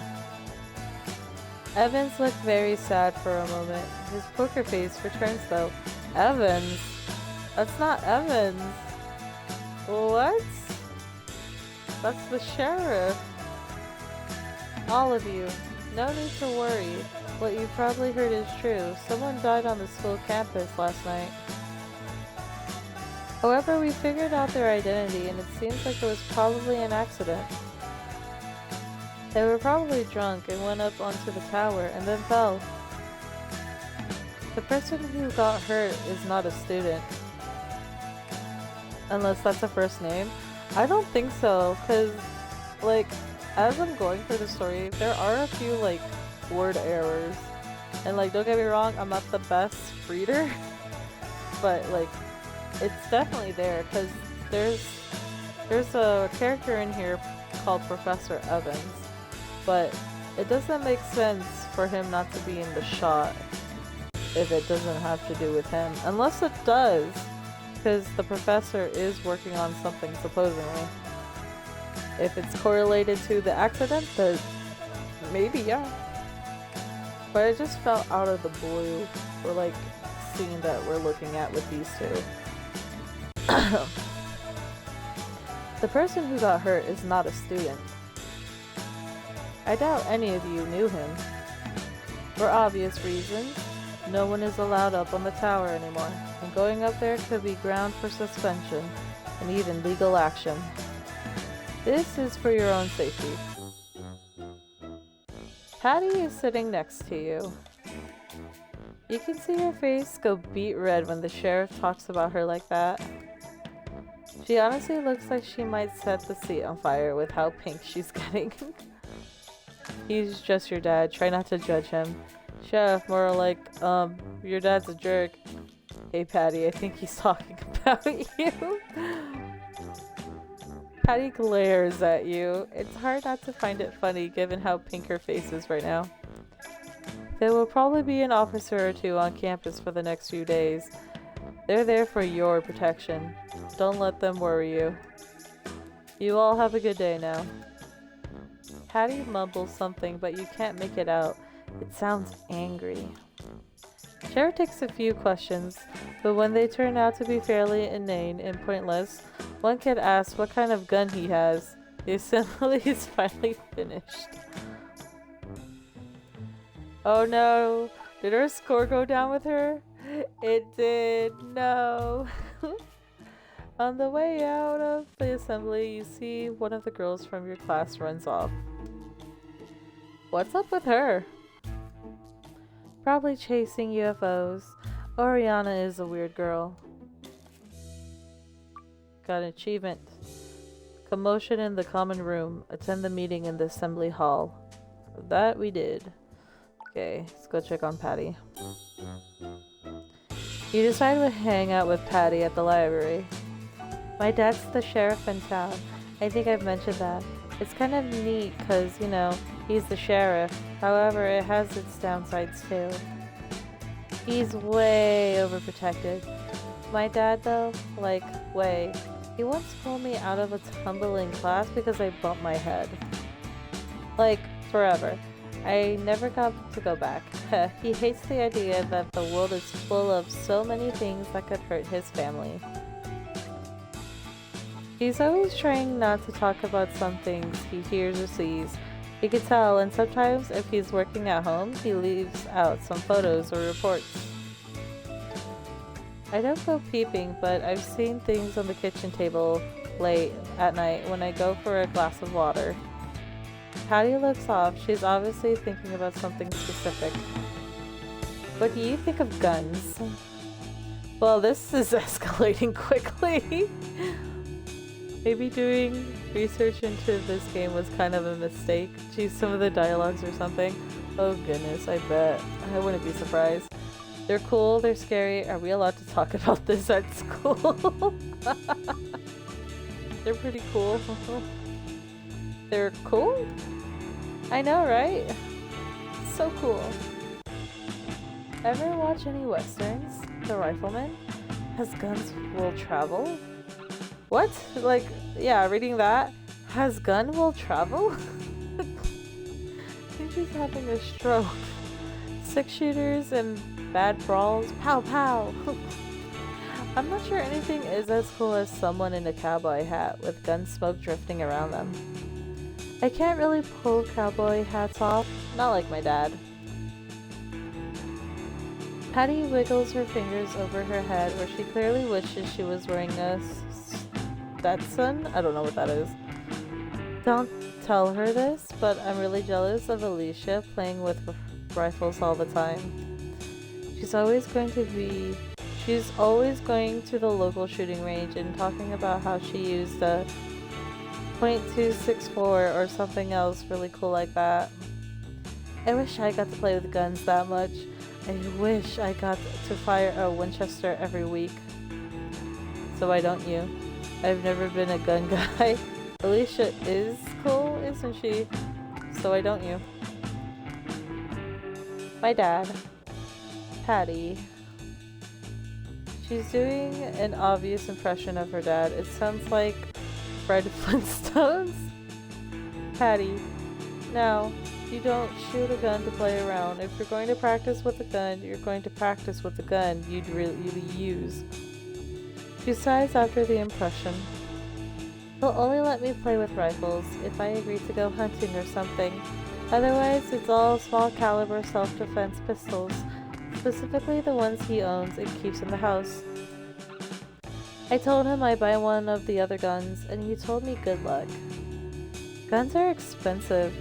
Evans looked very sad for a moment. His poker face returns though. Evans? That's not Evans. What? That's the sheriff. All of you, no need to worry. What you probably heard is true. Someone died on the school campus last night. However, we figured out their identity and it seems like it was probably an accident. They were probably drunk and went up onto the tower and then fell. The person who got hurt is not a student. Unless that's a first name. I don't think so, cause like as I'm going through the story, there are a few like word errors. And like don't get me wrong, I'm not the best reader. But like It's definitely there because there's there's a character in here called Professor Evans, but it doesn't make sense for him not to be in the shot if it doesn't have to do with him, unless it does, because the professor is working on something supposedly. If it's correlated to the accident, then maybe yeah. But it just felt out of the blue for like scene that we're looking at with these two. The person who got hurt is not a student. I doubt any of you knew him. For obvious reasons, no one is allowed up on the tower anymore, and going up there could be ground for suspension and even legal action. This is for your own safety. Patty is sitting next to you. You can see her face go beet red when the sheriff talks about her like that. She honestly looks like she might set the seat on fire with how pink she's getting. He's just your dad. Try not to judge him. Sheriff, more like, your dad's a jerk. Hey, Patty, I think he's talking about you. Patty glares at you. It's hard not to find it funny given how pink her face is right now. There will probably be an officer or two on campus for the next few days. They're there for your protection. Don't let them worry you. You all have a good day now. Patty mumbles something, but you can't make it out. It sounds angry. Sheriff takes a few questions, but when they turn out to be fairly inane and pointless, one kid asks what kind of gun he has. The assembly is finally finished. Oh no! Did her score go down with her? It did. No. On the way out of the assembly, you see one of the girls from your class runs off. What's up with her? Probably chasing UFOs. Oriana is a weird girl. Got an achievement. Commotion in the common room. Attend the meeting in the assembly hall. That we did. Okay, let's go check on Patty. You decide to hang out with Patty at the library. My dad's the sheriff in town. I think I've mentioned that. It's kind of neat because, you know, he's the sheriff. However, it has its downsides too. He's way overprotected. My dad though, like, way. He once pulled me out of a tumbling class because I bumped my head. Like, forever. I never got to go back. He hates the idea that the world is full of so many things that could hurt his family. He's always trying not to talk about some things he hears or sees. You can tell, and sometimes if he's working at home, he leaves out some photos or reports. I don't go peeping, but I've seen things on the kitchen table late at night when I go for a glass of water. Patty looks off. She's obviously thinking about something specific. What do you think of guns? Well, this is escalating quickly. Maybe doing research into this game was kind of a mistake. Geez, some of the dialogues or something. Oh goodness, I bet. I wouldn't be surprised. They're cool, they're scary. Are we allowed to talk about this at school? They're pretty cool. They're cool? I know, right? So cool. Ever watch any westerns? The Rifleman? Has guns will travel? What? Like, yeah, reading that. Has gun will travel? I think she's having a stroke. 6-shooters and bad brawls. Pow pow! I'm not sure anything is as cool as someone in a cowboy hat with gun smoke drifting around them. I can't really pull cowboy hats off, not like my dad. Patty wiggles her fingers over her head where she clearly wishes she was wearing a Stetson? I don't know what that is. Don't tell her this, but I'm really jealous of Alicia playing with rifles all the time. She's always going to the local shooting range and talking about how she used a .264 or something else really cool like that. I wish I got to play with guns that much. I wish I got to fire a Winchester every week. so why don't you? I've never been a gun guy. Alicia is cool, isn't she? So why don't you? My dad. Patty. She's doing an obvious impression of her dad. It sounds like Fred Flintstones. Patty. Now, you don't shoot a gun to play around. If you're going to practice with a gun, you're going to practice with the gun you'd really use. She sighs after the impression. He'll only let me play with rifles if I agree to go hunting or something. Otherwise, it's all small caliber self-defense pistols, specifically the ones he owns and keeps in the house. I told him I'd buy one of the other guns, and he told me good luck. Guns are expensive.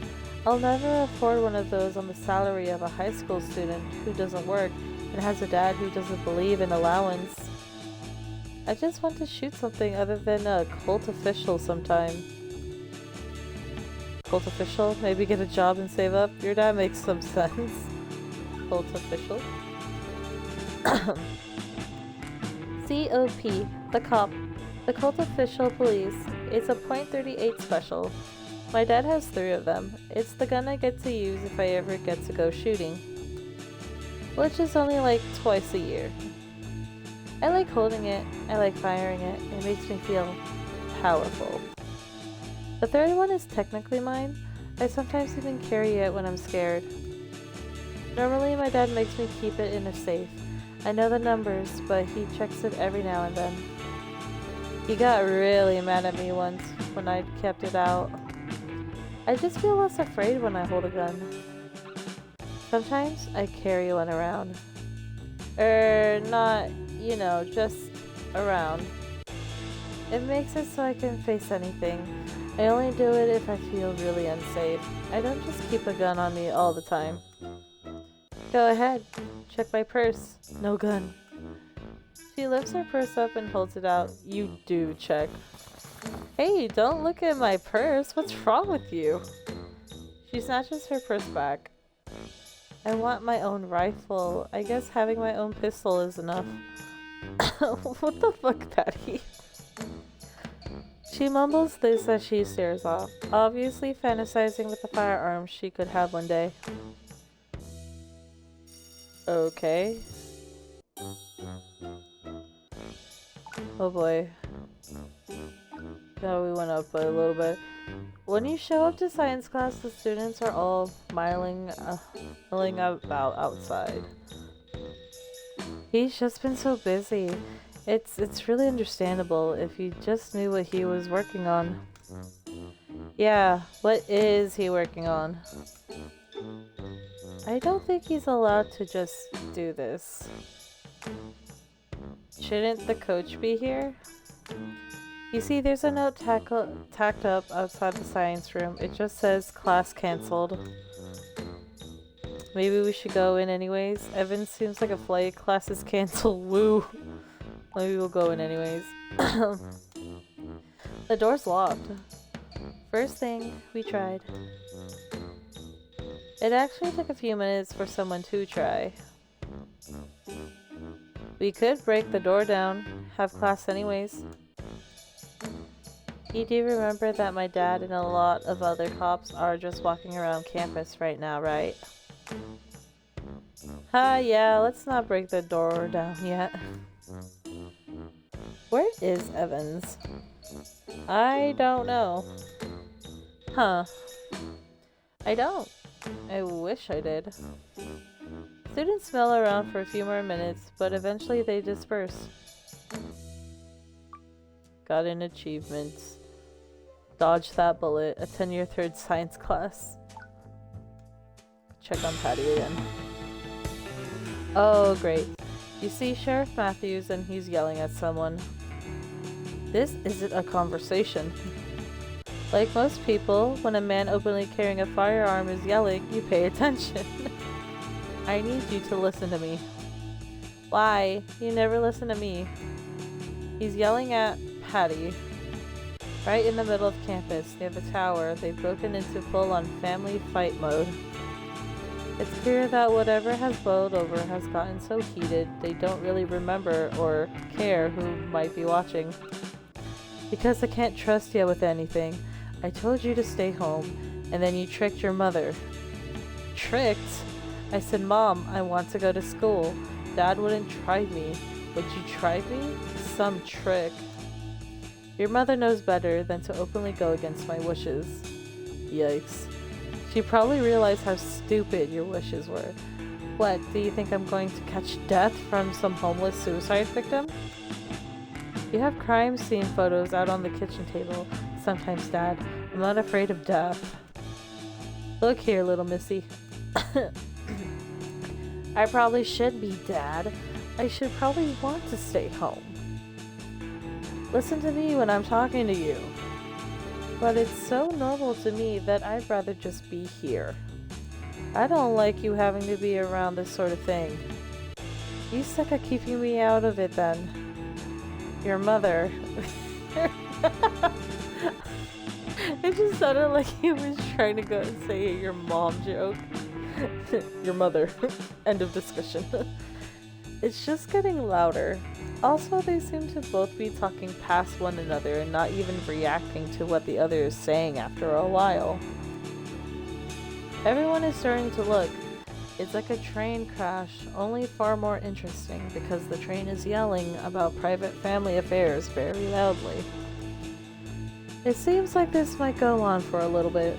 I'll never afford one of those on the salary of a high school student who doesn't work and has a dad who doesn't believe in allowance. I just want to shoot something other than a cult official sometime. Cult official? Maybe get a job and save up? Your dad makes some sense. Cult official? COP. The cop. The cult official police. It's a .38 special. My dad has 3 of them. It's the gun I get to use if I ever get to go shooting. Which is only like twice a year. I like holding it. I like firing it. It makes me feel powerful. The 3rd one is technically mine. I sometimes even carry it when I'm scared. Normally my dad makes me keep it in a safe. I know the numbers, but he checks it every now and then. He got really mad at me once when I kept it out. I just feel less afraid when I hold a gun. Sometimes I carry one around. Not, you know, just around. It makes it so I can face anything. I only do it if I feel really unsafe. I don't just keep a gun on me all the time. Go ahead. Check my purse. No gun. She lifts her purse up and holds it out. You do check. Hey, don't look at my purse. What's wrong with you? She snatches her purse back. I want my own rifle. I guess having my own pistol is enough. What the fuck, Patty? She mumbles this as she stares off, obviously fantasizing with the firearm she could have one day. Okay. Oh boy. Now we went up a little bit. When you show up to science class, the students are all milling about outside. He's just been so busy. It's really understandable if you just knew what he was working on. Yeah, what is he working on? I don't think he's allowed to just do this. Shouldn't the coach be here? You see, there's a note tacked up outside the science room. It just says, class cancelled. Maybe we should go in anyways. Evan seems like a flight. Class is cancelled. Woo. Maybe we'll go in anyways. The door's locked. First thing, we tried. It actually took a few minutes for someone to try. We could break the door down, have class anyways. You do remember that my dad and a lot of other cops are just walking around campus right now, right? Yeah, let's not break the door down yet. Where is Evans? I don't know. Huh. I don't. I wish I did. Students mill around for a few more minutes, but eventually they disperse. Got an achievement. Dodge that bullet. Attend your 3rd science class. Check on Patty again. Oh, great. You see Sheriff Matthews and he's yelling at someone. This isn't a conversation. Like most people, when a man openly carrying a firearm is yelling, you pay attention. I need you to listen to me. Why? You never listen to me. He's yelling at Patty. Right in the middle of campus, near the tower, they've broken into full-on family fight mode. It's clear that whatever has boiled over has gotten so heated they don't really remember or care who might be watching. Because I can't trust you with anything, I told you to stay home, and then you tricked your mother. Tricked? I said, Mom, I want to go to school. Dad wouldn't try me. Would you try me? Some trick. Your mother knows better than to openly go against my wishes. Yikes. She probably realized how stupid your wishes were. What, do you think I'm going to catch death from some homeless suicide victim? You have crime scene photos out on the kitchen table. Sometimes, Dad, I'm not afraid of death. Look here, little missy. I probably should be, Dad. I should probably want to stay home. Listen to me when I'm talking to you. But it's so normal to me that I'd rather just be here. I don't like you having to be around this sort of thing. You suck at keeping me out of it then. Your mother. It just sounded like he was trying to go and say your mom joke. Your mother. End of discussion. It's just getting louder. Also, they seem to both be talking past one another and not even reacting to what the other is saying after a while. Everyone is starting to look. It's like a train crash, only far more interesting because the train is yelling about private family affairs very loudly. It seems like this might go on for a little bit.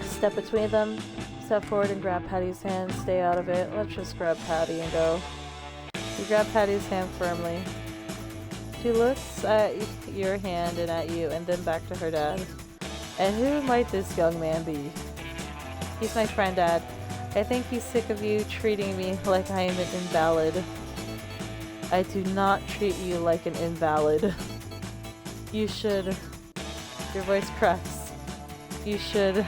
Step between them, step forward and grab Patty's hand, stay out of it. Let's just grab Patty and go. You grab Patty's hand firmly. She looks at your hand and at you and then back to her dad. And who might this young man be? He's my friend, Dad. I think he's sick of you treating me like I am an invalid. I do not treat you like an invalid. You should... Your voice cracks. You should...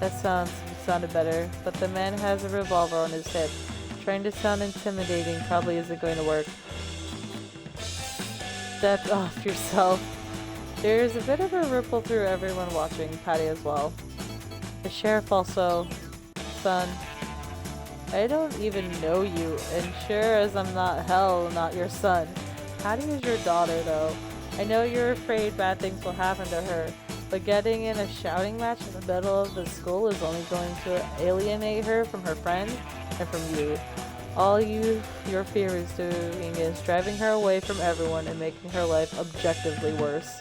That sounded better, but the man has a revolver on his hip. Trying to sound intimidating probably isn't going to work. Step off yourself. There's a bit of a ripple through everyone watching, Patty as well. The sheriff also. Son, I don't even know you, and sure as I'm not your son. Patty is your daughter, though. I know you're afraid bad things will happen to her, but getting in a shouting match in the middle of the school is only going to alienate her from her friends and from you. All your fear is doing is driving her away from everyone and making her life objectively worse.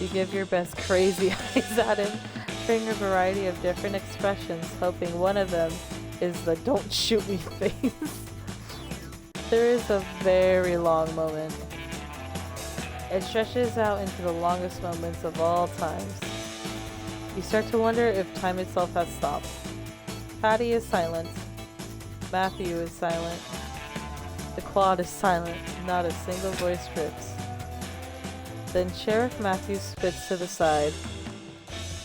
You give your best crazy eyes at him, showing a variety of different expressions, hoping one of them is the "don't shoot me" face. There is a very long moment. It stretches out into the longest moments of all times. You start to wonder if time itself has stopped. Patty is silent. Matthew is silent. The quad is silent. Not a single voice drips. Then Sheriff Matthew spits to the side.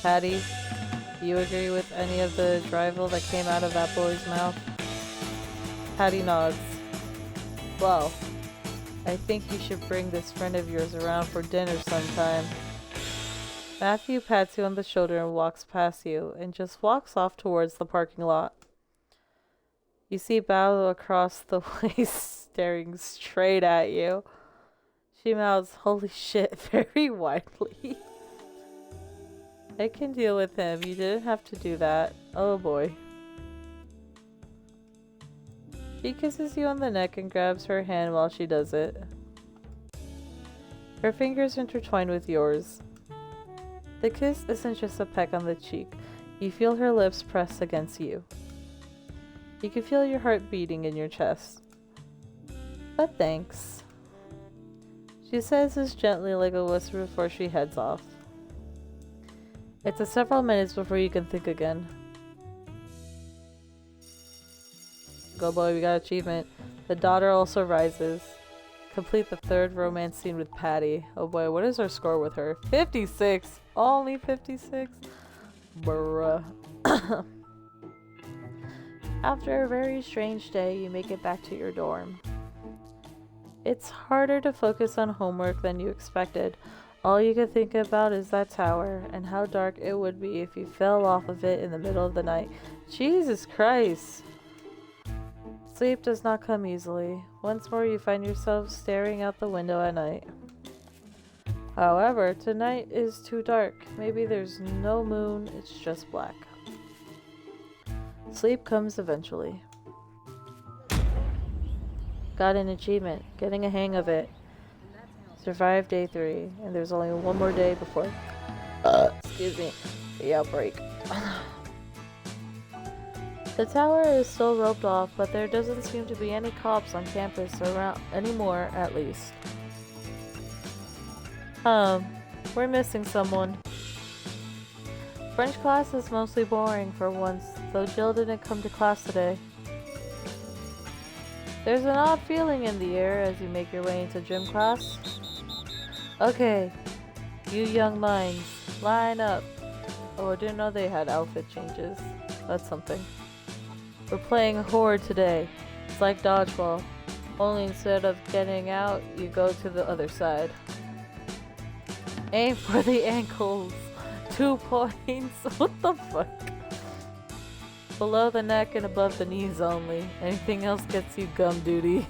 Patty, do you agree with any of the drivel that came out of that boy's mouth? Patty nods. Well, I think you should bring this friend of yours around for dinner sometime. Matthew pats you on the shoulder and walks past you, and just walks off towards the parking lot. You see Bao across the way staring straight at you. She mouths, "Holy shit," very widely. I can deal with him. You didn't have to do that. Oh boy. She kisses you on the neck and grabs her hand while she does it. Her fingers intertwine with yours. The kiss isn't just a peck on the cheek. You feel her lips press against you. You can feel your heart beating in your chest. But thanks. She says this gently like a whisper before she heads off. It's several minutes before you can think again. Go boy, we got achievement. The daughter also rises. Complete the third romance scene with Patty. Oh boy, what is our score with her? 56! Only 56? Bruh. After a very strange day, you make it back to your dorm. It's harder to focus on homework than you expected. All you can think about is that tower and how dark it would be if you fell off of it in the middle of the night. Jesus Christ! Sleep does not come easily. Once more you find yourself staring out the window at night. However, tonight is too dark. Maybe there's no moon, it's just black. Sleep comes eventually. Got an achievement. Getting a hang of it. Survived day 3, and there's only one more day before excuse me, the outbreak. The tower is still roped off, but there doesn't seem to be any cops on campus around anymore, at least. We're missing someone. French class is mostly boring for once, though Jill didn't come to class today. There's an odd feeling in the air as you make your way into gym class. Okay, you young minds, line up. Oh, I didn't know they had outfit changes. That's something. We're playing Horde today. It's like dodgeball. Only instead of getting out, you go to the other side. Aim for the ankles. 2 points. What the fuck? Below the neck and above the knees only. Anything else gets you gum duty.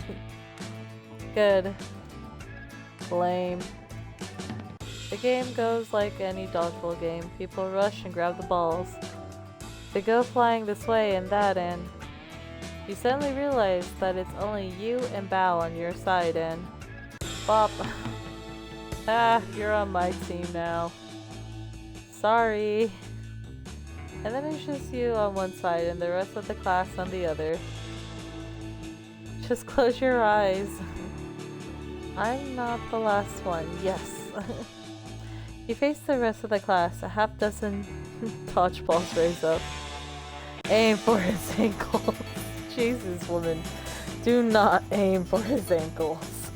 Good. Lame. The game goes like any dodgeball game. People rush and grab the balls. They go flying this way and that, and you suddenly realize that it's only you and Bao on your side, and Bop. You're on my team now. Sorry. And then it's just you on one side and the rest of the class on the other. Just close your eyes. I'm not the last one. Yes. You face the rest of the class. A half dozen dodgeballs raise up. Aim for his ankles. Jesus, woman. Do not aim for his ankles.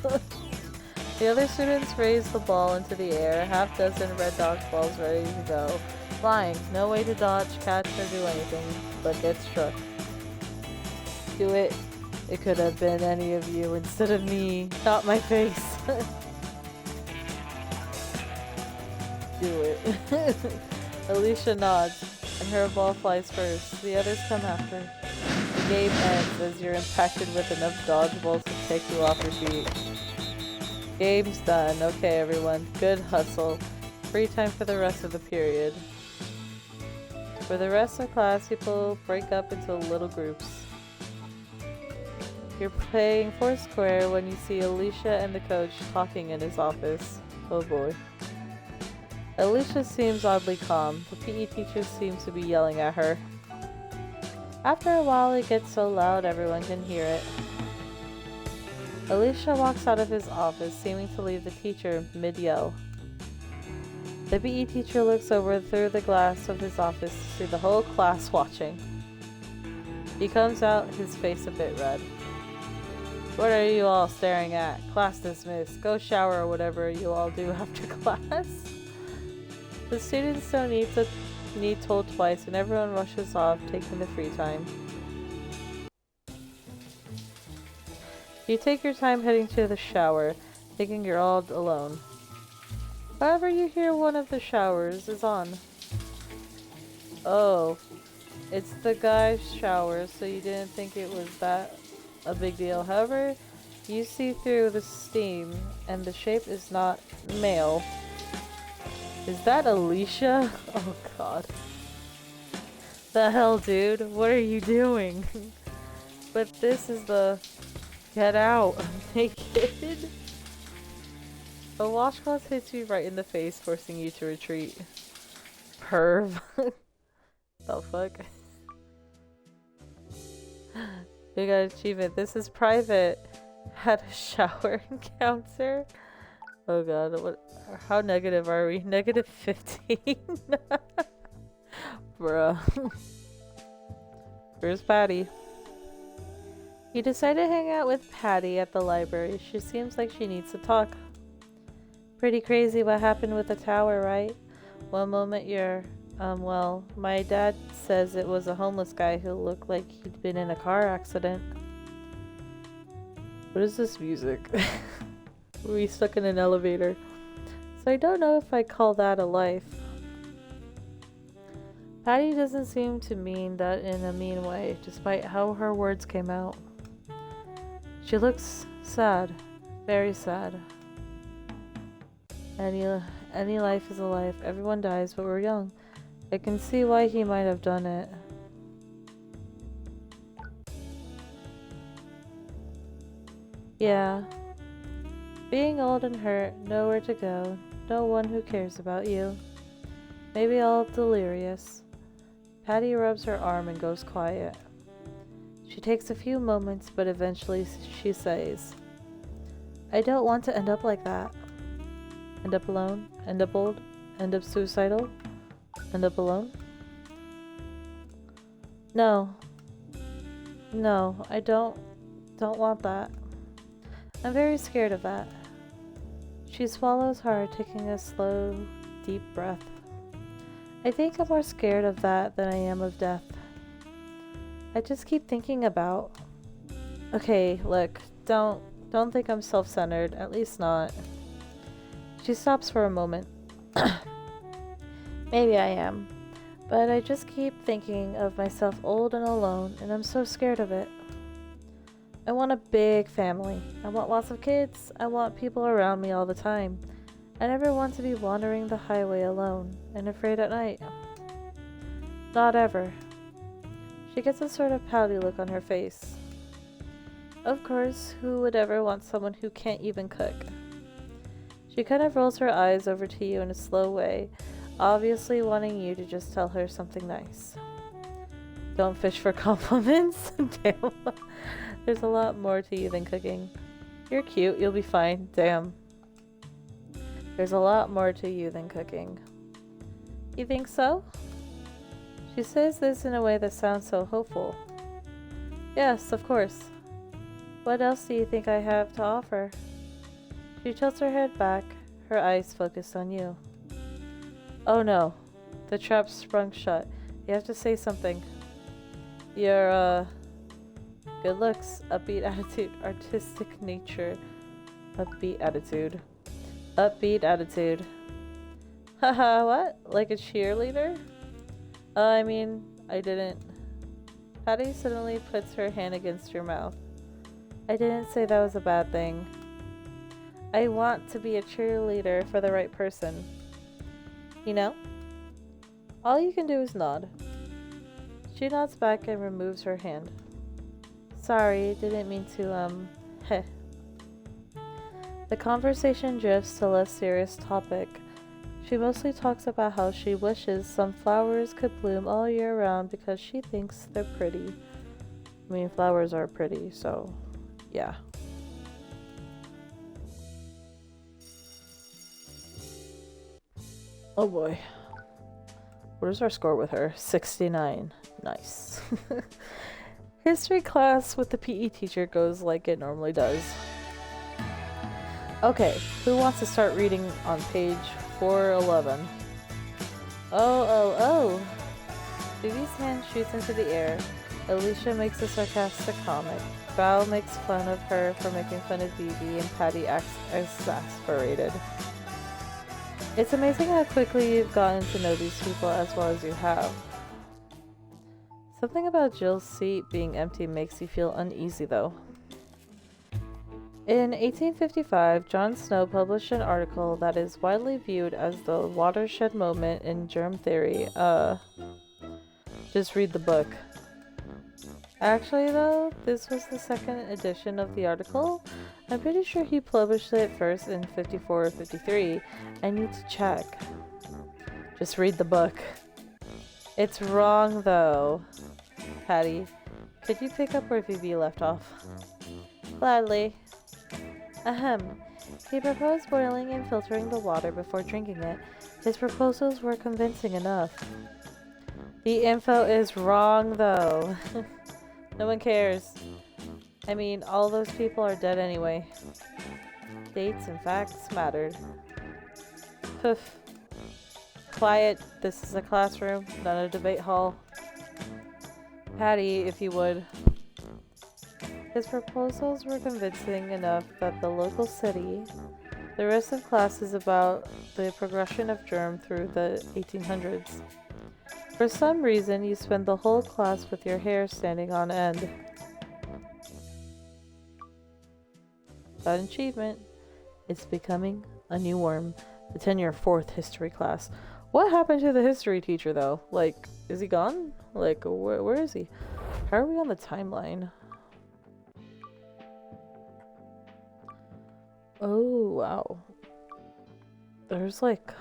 The other students raise the ball into the air. A half dozen red dodgeballs ready to go. Flying. No way to dodge, catch, or do anything, but get struck. Do it. It could have been any of you instead of me. Not my face. Do it. Alicia nods, and her ball flies first. The others come after. The game ends as you're impacted with enough dodgeballs to take you off your feet. Game's done. Okay, everyone. Good hustle. Free time for the rest of the period. For the rest of class, people break up into little groups. You're playing Foursquare when you see Alicia and the coach talking in his office. Oh boy. Alicia seems oddly calm. The PE teacher seems to be yelling at her. After a while, it gets so loud everyone can hear it. Alicia walks out of his office, seeming to leave the teacher mid-yell. The PE teacher looks over through the glass of his office to see the whole class watching. He comes out, his face a bit red. What are you all staring at? Class dismissed. Go shower or whatever you all do after class. The students don't need told twice, and everyone rushes off, taking the free time. You take your time heading to the shower, thinking you're all alone. However, you hear one of the showers is on. Oh, it's the guy's shower, so you didn't think it was that a big deal. However, you see through the steam, and the shape is not male. Is that Alicia? Oh god. The hell, dude? What are you doing? But this is the... Get out. I'm naked. A washcloth hits you right in the face, forcing you to retreat. Perv. The fuck? You got an achievement. This is private. Had a shower encounter. Oh god, what? How negative are we? Negative 15? Bruh. Where's Patty? You decide to hang out with Patty at the library. She seems like she needs to talk. Pretty crazy what happened with the tower, right? One moment you're, well, my dad says it was a homeless guy who looked like he'd been in a car accident. What is this music? Are we stuck in an elevator? So I don't know if I call that a life. Patty doesn't seem to mean that in a mean way, despite how her words came out. She looks sad, very sad. Any life is a life. Everyone dies, but we're young. I can see why he might have done it. Yeah. Being old and hurt, nowhere to go, no one who cares about you. Maybe all delirious. Patty rubs her arm and goes quiet. She takes a few moments, but eventually she says, I don't want to end up like that. End up alone? End up old? End up suicidal? End up alone? No. No, I don't want that. I'm very scared of that. She swallows hard, taking a slow, deep breath. I think I'm more scared of that than I am of death. I just keep thinking about... Okay, look, don't think I'm self-centered, at least not. She stops for a moment. Maybe I am, but I just keep thinking of myself old and alone, and I'm so scared of it. I want a big family. I want lots of kids. I want people around me all the time. I never want to be wandering the highway alone and afraid at night. Not ever. She gets a sort of pouty look on her face. Of course, who would ever want someone who can't even cook? She kind of rolls her eyes over to you in a slow way, obviously wanting you to just tell her something nice. Don't fish for compliments? Damn. There's a lot more to you than cooking. You're cute, you'll be fine. Damn. There's a lot more to you than cooking. You think so? She says this in a way that sounds so hopeful. Yes, of course. What else do you think I have to offer? She tilts her head back, her eyes focused on you. Oh no. The trap sprung shut. You have to say something. Your, good looks, upbeat attitude, artistic nature, upbeat attitude. Upbeat attitude. Haha, what? Like a cheerleader? I mean, I didn't. Patty suddenly puts her hand against your mouth. I didn't say that was a bad thing. I want to be a cheerleader for the right person. You know? All you can do is nod. She nods back and removes her hand. Sorry, didn't mean to, heh. The conversation drifts to a less serious topic. She mostly talks about how she wishes some flowers could bloom all year round because she thinks they're pretty. I mean, flowers are pretty, so yeah. Oh boy. What is our score with her? 69. Nice. History class with the PE teacher goes like it normally does. Okay, who wants to start reading on page 411? Oh. Phoebe's hand shoots into the air. Alicia makes a sarcastic comment. Val makes fun of her for making fun of Phoebe, and Patty acts exasperated. It's amazing how quickly you've gotten to know these people as well as you have. Something about Jill's seat being empty makes you feel uneasy, though. In 1855, John Snow published an article that is widely viewed as the watershed moment in germ theory. Just read the book. Actually, though, this was the second edition of the article. I'm pretty sure he published it first in 54 or 53. I need to check. Just read the book. It's wrong, though. Patty, could you pick up where Phoebe left off? Gladly. Ahem. He proposed boiling and filtering the water before drinking it. His proposals were convincing enough. The info is wrong, though. No one cares. I mean, all those people are dead anyway. Dates and facts mattered. Poof. Quiet. This is a classroom, not a debate hall. Patty, if you would. His proposals were convincing enough that the local city The rest of class is about the progression of germ through the 1800s. For some reason, you spend the whole class with your hair standing on end. Got an achievement. It's becoming a new worm. Attend your 4th history class. What happened to the history teacher, though? Like, is he gone? Like, where is he? How are we on the timeline? Oh, wow. There's, like,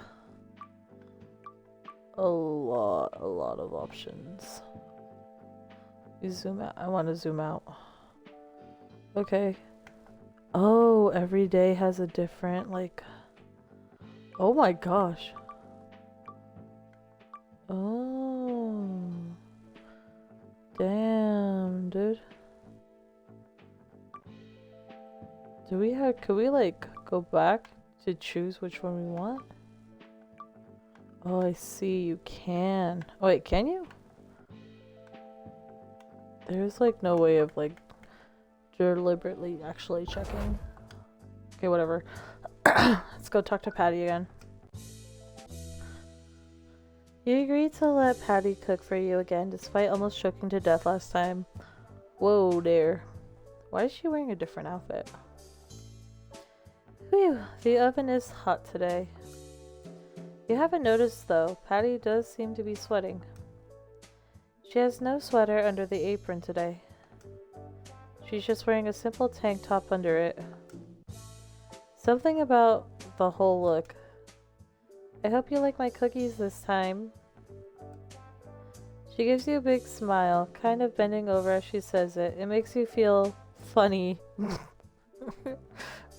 a lot of options. You zoom out. I want to zoom out. Okay. Oh, every day has a different, like... Oh my gosh. Oh. Damn, dude. Could we like go back to choose which one we want? Oh, I see, you can. Oh wait, can you? There's like no way of like deliberately actually checking. Okay, whatever. Let's go talk to Patty again. You agreed to let Patty cook for you again, despite almost choking to death last time. Whoa there. Why is she wearing a different outfit? Whew, the oven is hot today. You haven't noticed though, Patty does seem to be sweating. She has no sweater under the apron today. She's just wearing a simple tank top under it. Something about the whole look. I hope you like my cookies this time. She gives you a big smile, kind of bending over as she says it. It makes you feel funny.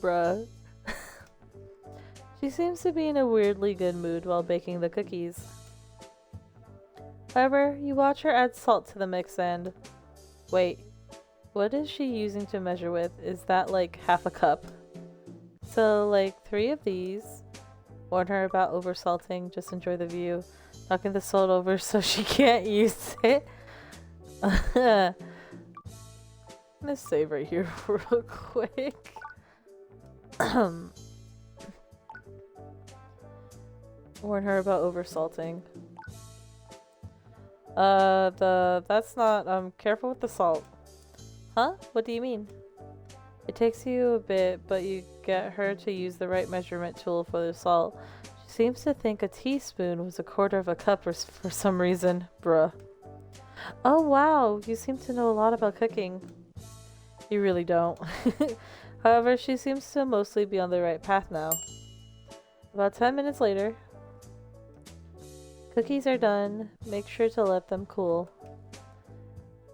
Bruh. She seems to be in a weirdly good mood while baking the cookies. However, you watch her add salt to the mix and... Wait, what is she using to measure with? Is that like half a cup? So like 3 of these. Warn her about oversalting, just enjoy the view. Knocking the salt over so she can't use it. I'm gonna save right here real quick. Warn her about oversalting. That's not, careful with the salt. Huh? What do you mean? It takes you a bit, but you get her to use the right measurement tool for the salt. She seems to think a teaspoon was 1/4 of a cup for some reason. Bruh. Oh wow, you seem to know a lot about cooking. You really don't. However, she seems to mostly be on the right path now. About 10 minutes later. Cookies are done. Make sure to let them cool.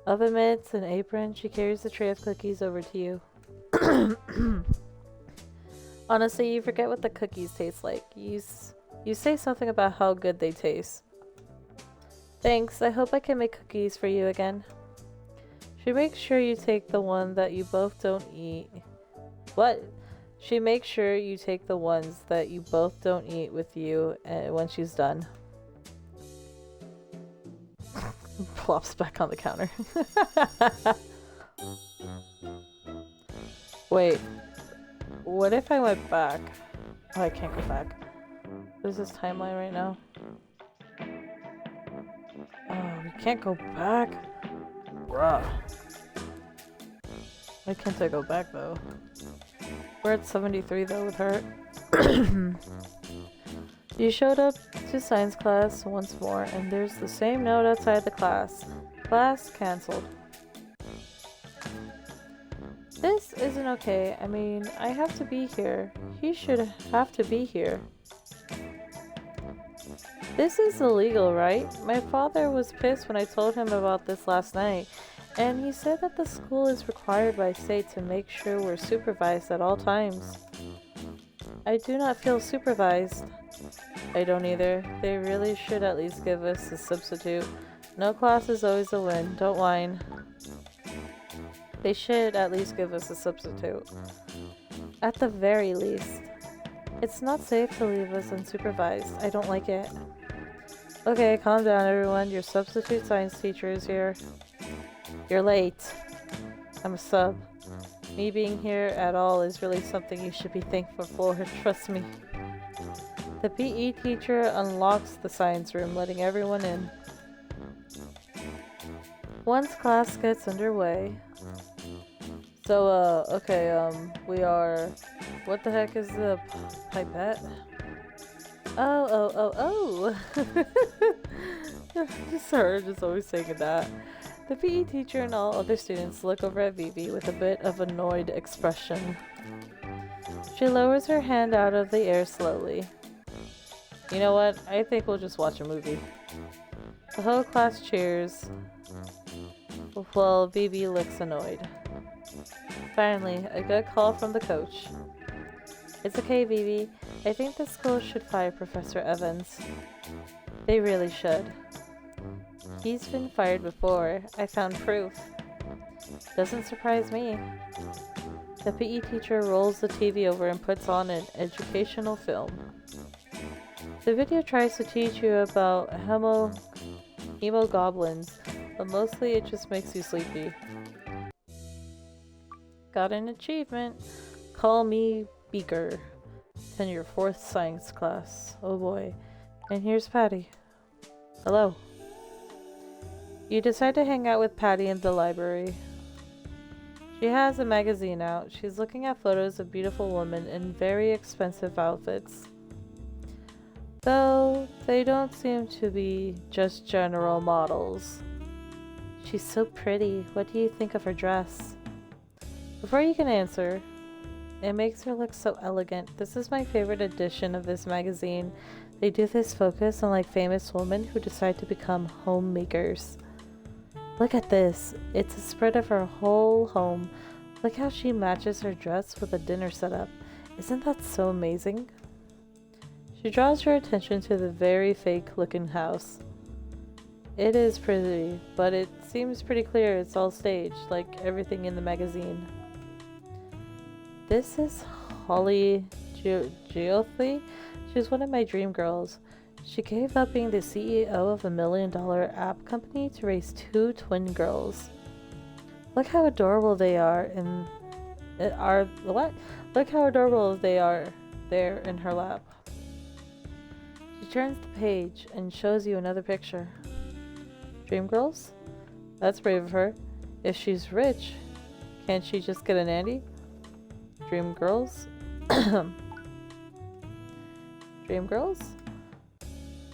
Oven mitts and apron, she carries the tray of cookies over to you. Honestly, you forget what the cookies taste like. You say something about how good they taste. Thanks, I hope I can make cookies for you again. She makes sure you take the one that you both don't eat. What? She makes sure you take the ones that you both don't eat with you when she's done. Plops back on the counter. Wait. What if I went back? Oh, I can't go back. What is this timeline right now? Oh, we can't go back? Bruh. Why can't I go back though? We're at 73 though with her. You showed up to science class once more, and there's the same note outside the class. Class cancelled. This isn't okay. I mean, I have to be here. He should have to be here. This is illegal, right? My father was pissed when I told him about this last night, and he said that the school is required by state to make sure we're supervised at all times. I do not feel supervised. I don't either. They really should at least give us a substitute. No class is always a win. Don't whine. They should at least give us a substitute. At the very least. It's not safe to leave us unsupervised. I don't like it. Okay, calm down everyone. Your substitute science teacher is here. You're late. I'm a sub. Me being here at all is really something you should be thankful for, trust me. The PE teacher unlocks the science room, letting everyone in. Once class gets underway. So, we are... What the heck is the pipette? Oh. Just always saying that. The PE teacher and all other students look over at Vivi with a bit of annoyed expression. She lowers her hand out of the air slowly. You know what? I think we'll just watch a movie. The whole class cheers, while Vivi looks annoyed. Finally, a good call from the coach. It's okay, Vivi. I think the school should fire Professor Evans. They really should. He's been fired before. I found proof. Doesn't surprise me. The PE teacher rolls the TV over and puts on an educational film. The video tries to teach you about hemogoblins, but mostly it just makes you sleepy. Got an achievement. Call me Beaker. In your 4th science class. Oh boy. And here's Patty. Hello. You decide to hang out with Patty in the library. She has a magazine out. She's looking at photos of beautiful women in very expensive outfits. Though they don't seem to be just general models. She's so pretty. What do you think of her dress? Before you can answer, it makes her look so elegant. This is my favorite edition of this magazine. They do this focus on famous women who decide to become homemakers. Look at this. It's a spread of her whole home. Look how she matches her dress with a dinner setup. Isn't that so amazing? She draws your attention to the very fake looking house. It is pretty, but it seems pretty clear it's all staged, like everything in the magazine. This is Holly Geoffrey. She's one of my dream girls. She gave up being the CEO of $1 million app company to raise 2 twin girls. Look how adorable they are Look how adorable they are there in her lap. She turns the page and shows you another picture. Dream girls? That's brave of her. If she's rich, can't she just get a nanny? Dream girls? Dream girls?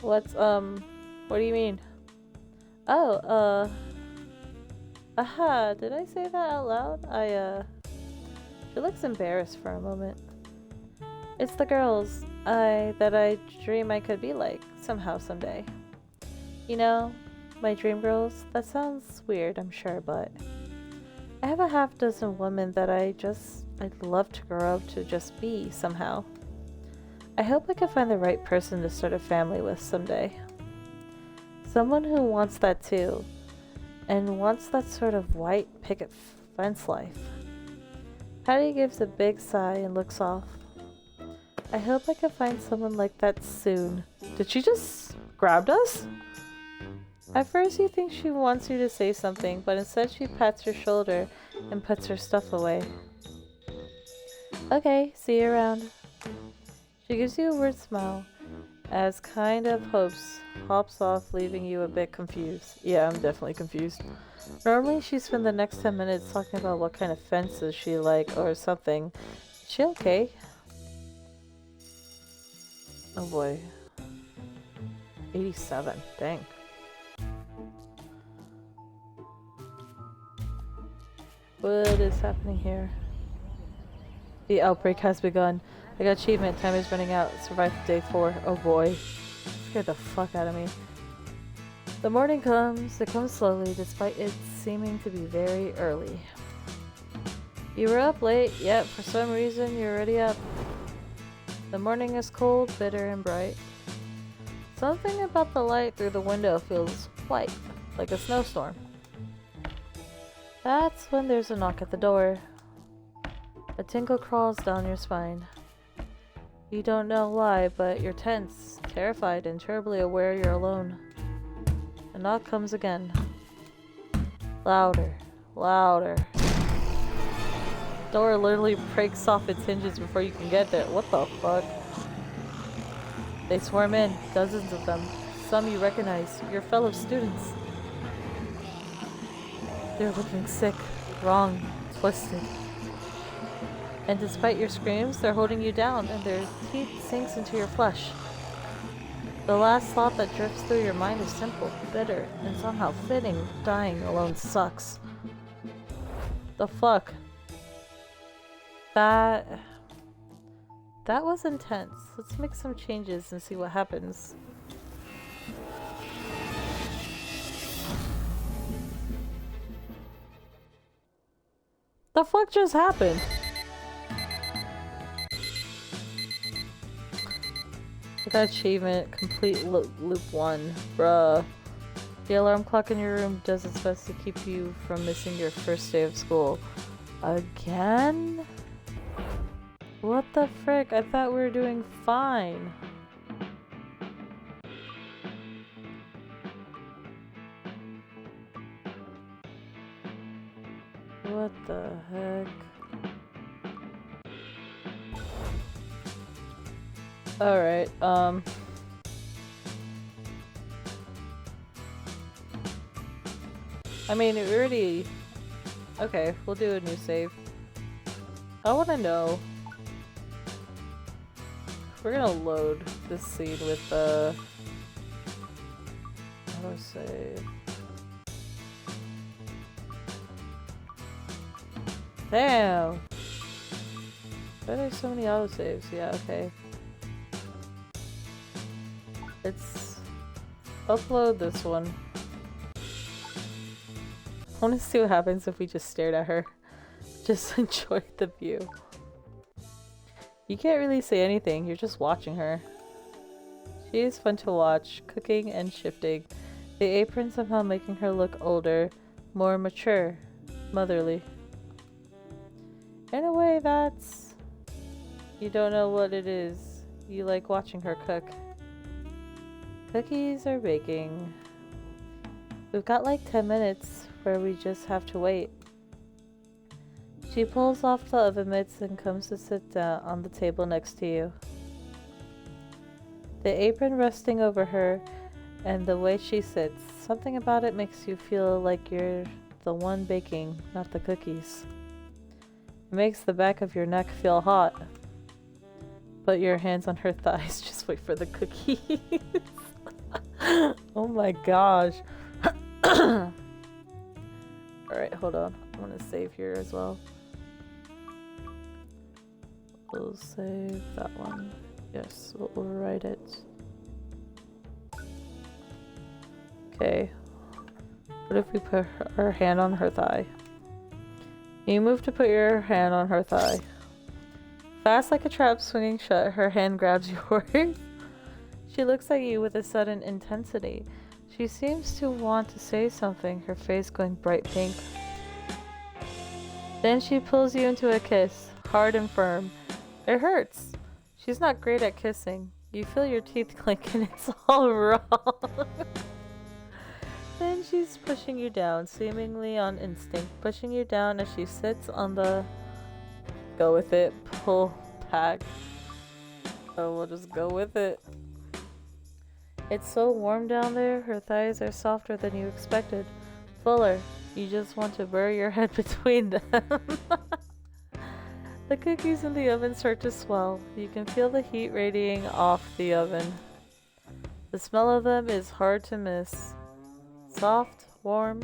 What do you mean? Oh, aha, did I say that out loud? She looks embarrassed for a moment. It's the girls that I dream I could be like, somehow, someday. You know, my dream girls, that sounds weird, I'm sure, but I have a half dozen women that I'd love to grow up to just be, somehow. I hope I can find the right person to start a family with someday. Someone who wants that too, and wants that sort of white picket fence life. Patty gives a big sigh and looks off. I hope I can find someone like that soon. Did she just grab us? At first you think she wants you to say something, but instead she pats your shoulder and puts her stuff away. Okay, see you around. She gives you a weird smile, as kind of hops off, leaving you a bit confused. Yeah, I'm definitely confused. Normally she'd spend the next 10 minutes talking about what kind of fences she like or something. Is she okay? Oh boy. 87, dang. What is happening here? The outbreak has begun. I got achievement. Time is running out. Survived day 4. Oh boy. Scared the fuck out of me. The morning comes. It comes slowly, despite it seeming to be very early. You were up late, yet for some reason you're already up. The morning is cold, bitter, and bright. Something about the light through the window feels white, like a snowstorm. That's when there's a knock at the door. A tingle crawls down your spine. You don't know why, but you're tense, terrified, and terribly aware you're alone. The knock comes again. Louder, louder. door literally breaks off its hinges before you can get there. What the fuck? They swarm in, dozens of them. Some you recognize, your fellow students. They're looking sick, wrong, twisted. And despite your screams, they're holding you down, and their teeth sinks into your flesh. The last thought that drifts through your mind is simple, bitter, and somehow fitting. Dying alone sucks. The fuck? That was intense. Let's make some changes and see what happens. The fuck just happened? That achievement, complete loop 1. Bruh. The alarm clock in your room does its best to keep you from missing your first day of school. Again? What the frick? I thought we were doing fine. What the heck? Alright, I mean, it already... Okay, we'll do a new save. I wanna know... We're gonna load this scene with, how do I save? Damn! Why are there so many autosaves? Yeah, okay. Let's upload this one. I want to see what happens if we just stared at her. Just enjoy the view. You can't really say anything, you're just watching her. She is fun to watch, cooking and shifting. The apron somehow making her look older, more mature, motherly. In a way, that's... You don't know what it is. You like watching her cook. Cookies are baking. We've got like 10 minutes where we just have to wait. She pulls off the oven mitts and comes to sit down on the table next to you. The apron resting over her and the way she sits, something about it makes you feel like you're the one baking, not the cookies. It makes the back of your neck feel hot. Put your hands on her thighs, just wait for the cookies. Oh my gosh. Alright, hold on. I'm gonna save here as well. We'll save that one. Yes, we'll overwrite it. Okay. What if we put our hand on her thigh? You move to put your hand on her thigh. Fast like a trap swinging shut, her hand grabs yours. She looks at you with a sudden intensity. She seems to want to say something, her face going bright pink. Then she pulls you into a kiss, hard and firm. It hurts. She's not great at kissing. You feel your teeth clink and it's all wrong. Then she's pushing you down, seemingly on instinct, pushing you down as she sits on the... Go with it, pull back. Oh, we'll just go with it. It's so warm down there, her thighs are softer than you expected. Fuller. You just want to bury your head between them. The cookies in the oven start to swell. You can feel the heat radiating off the oven. The smell of them is hard to miss. Soft, warm,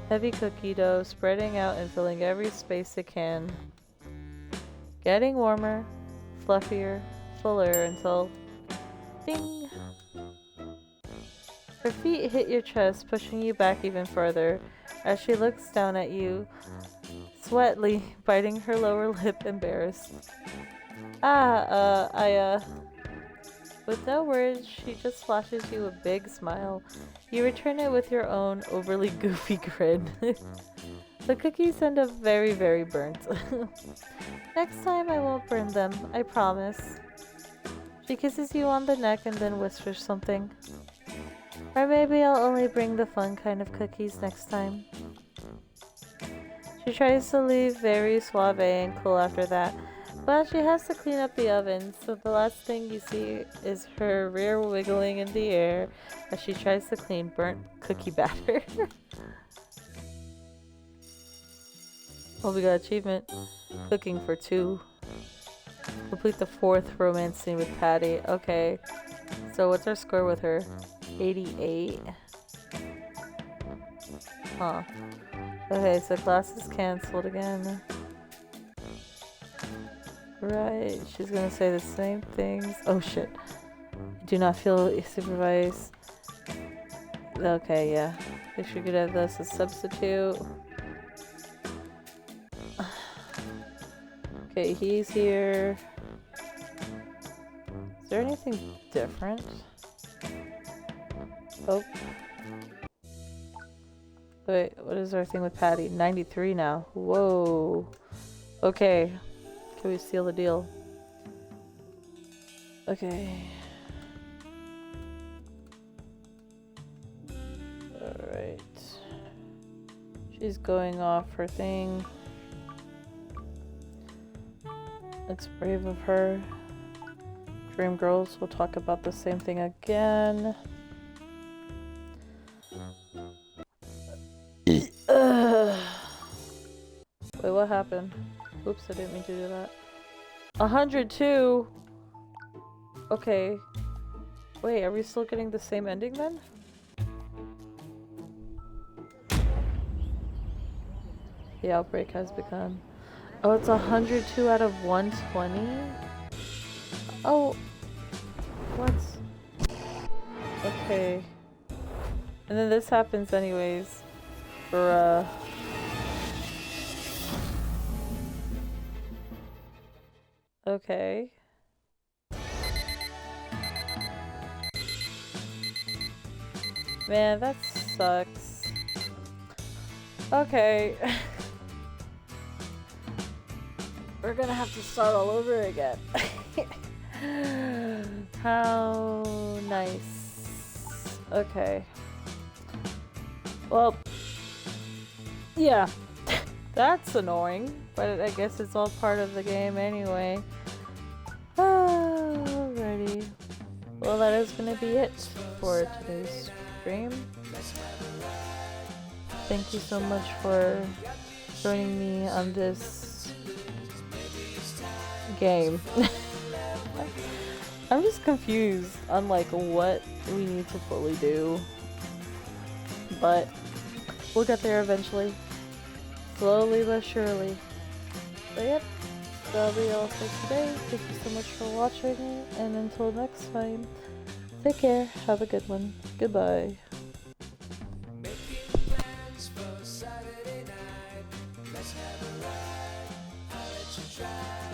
heavy cookie dough spreading out and filling every space it can. Getting warmer, fluffier, fuller until... Ding! Her feet hit your chest, pushing you back even further as she looks down at you, sweatily biting her lower lip, embarrassed. With no words, she just flashes you a big smile. You return it with your own overly goofy grin. The cookies end up very, very burnt. Next time I won't burn them, I promise. She kisses you on the neck and then whispers something. Or maybe I'll only bring the fun kind of cookies next time. She tries to leave very suave and cool after that, but she has to clean up the oven, so the last thing you see is her rear wiggling in the air as she tries to clean burnt cookie batter. Oh, we got achievement. Cooking for 2. Complete the 4th romance scene with Patty. Okay. So what's our score with her? 88. Huh. Okay, so class is cancelled again. Right, she's gonna say the same things. Oh shit. Do not feel supervised. Okay, yeah. I think she could have this as substitute. Okay, he's here. Is there anything different? Oh. Wait, what is our thing with Patty? 93 now. Whoa. Okay. Can we seal the deal? Okay. Alright. She's going off her thing. It's brave of her. Dream Girls will talk about the same thing again. Wait, what happened? Oops, I didn't mean to do that. 102? Okay. Wait, are we still getting the same ending then? The outbreak has begun. Oh, it's 102 out of 120? Oh. What? Okay. And then this happens anyways. For, Okay. Man, that sucks. Okay. We're gonna have to start all over again. How nice. Okay. Well, yeah. That's annoying, but I guess it's all part of the game anyway. Alrighty. Well, that is gonna be it for today's stream. Thank you so much for joining me on this game. I'm just confused on like what we need to fully do, but we'll get there eventually. Slowly but surely. So yep, that'll be all for today. Thank you so much for watching, and until next time, take care, have a good one, goodbye. Making plans for Saturday night. Let's have a ride. I'll let you try.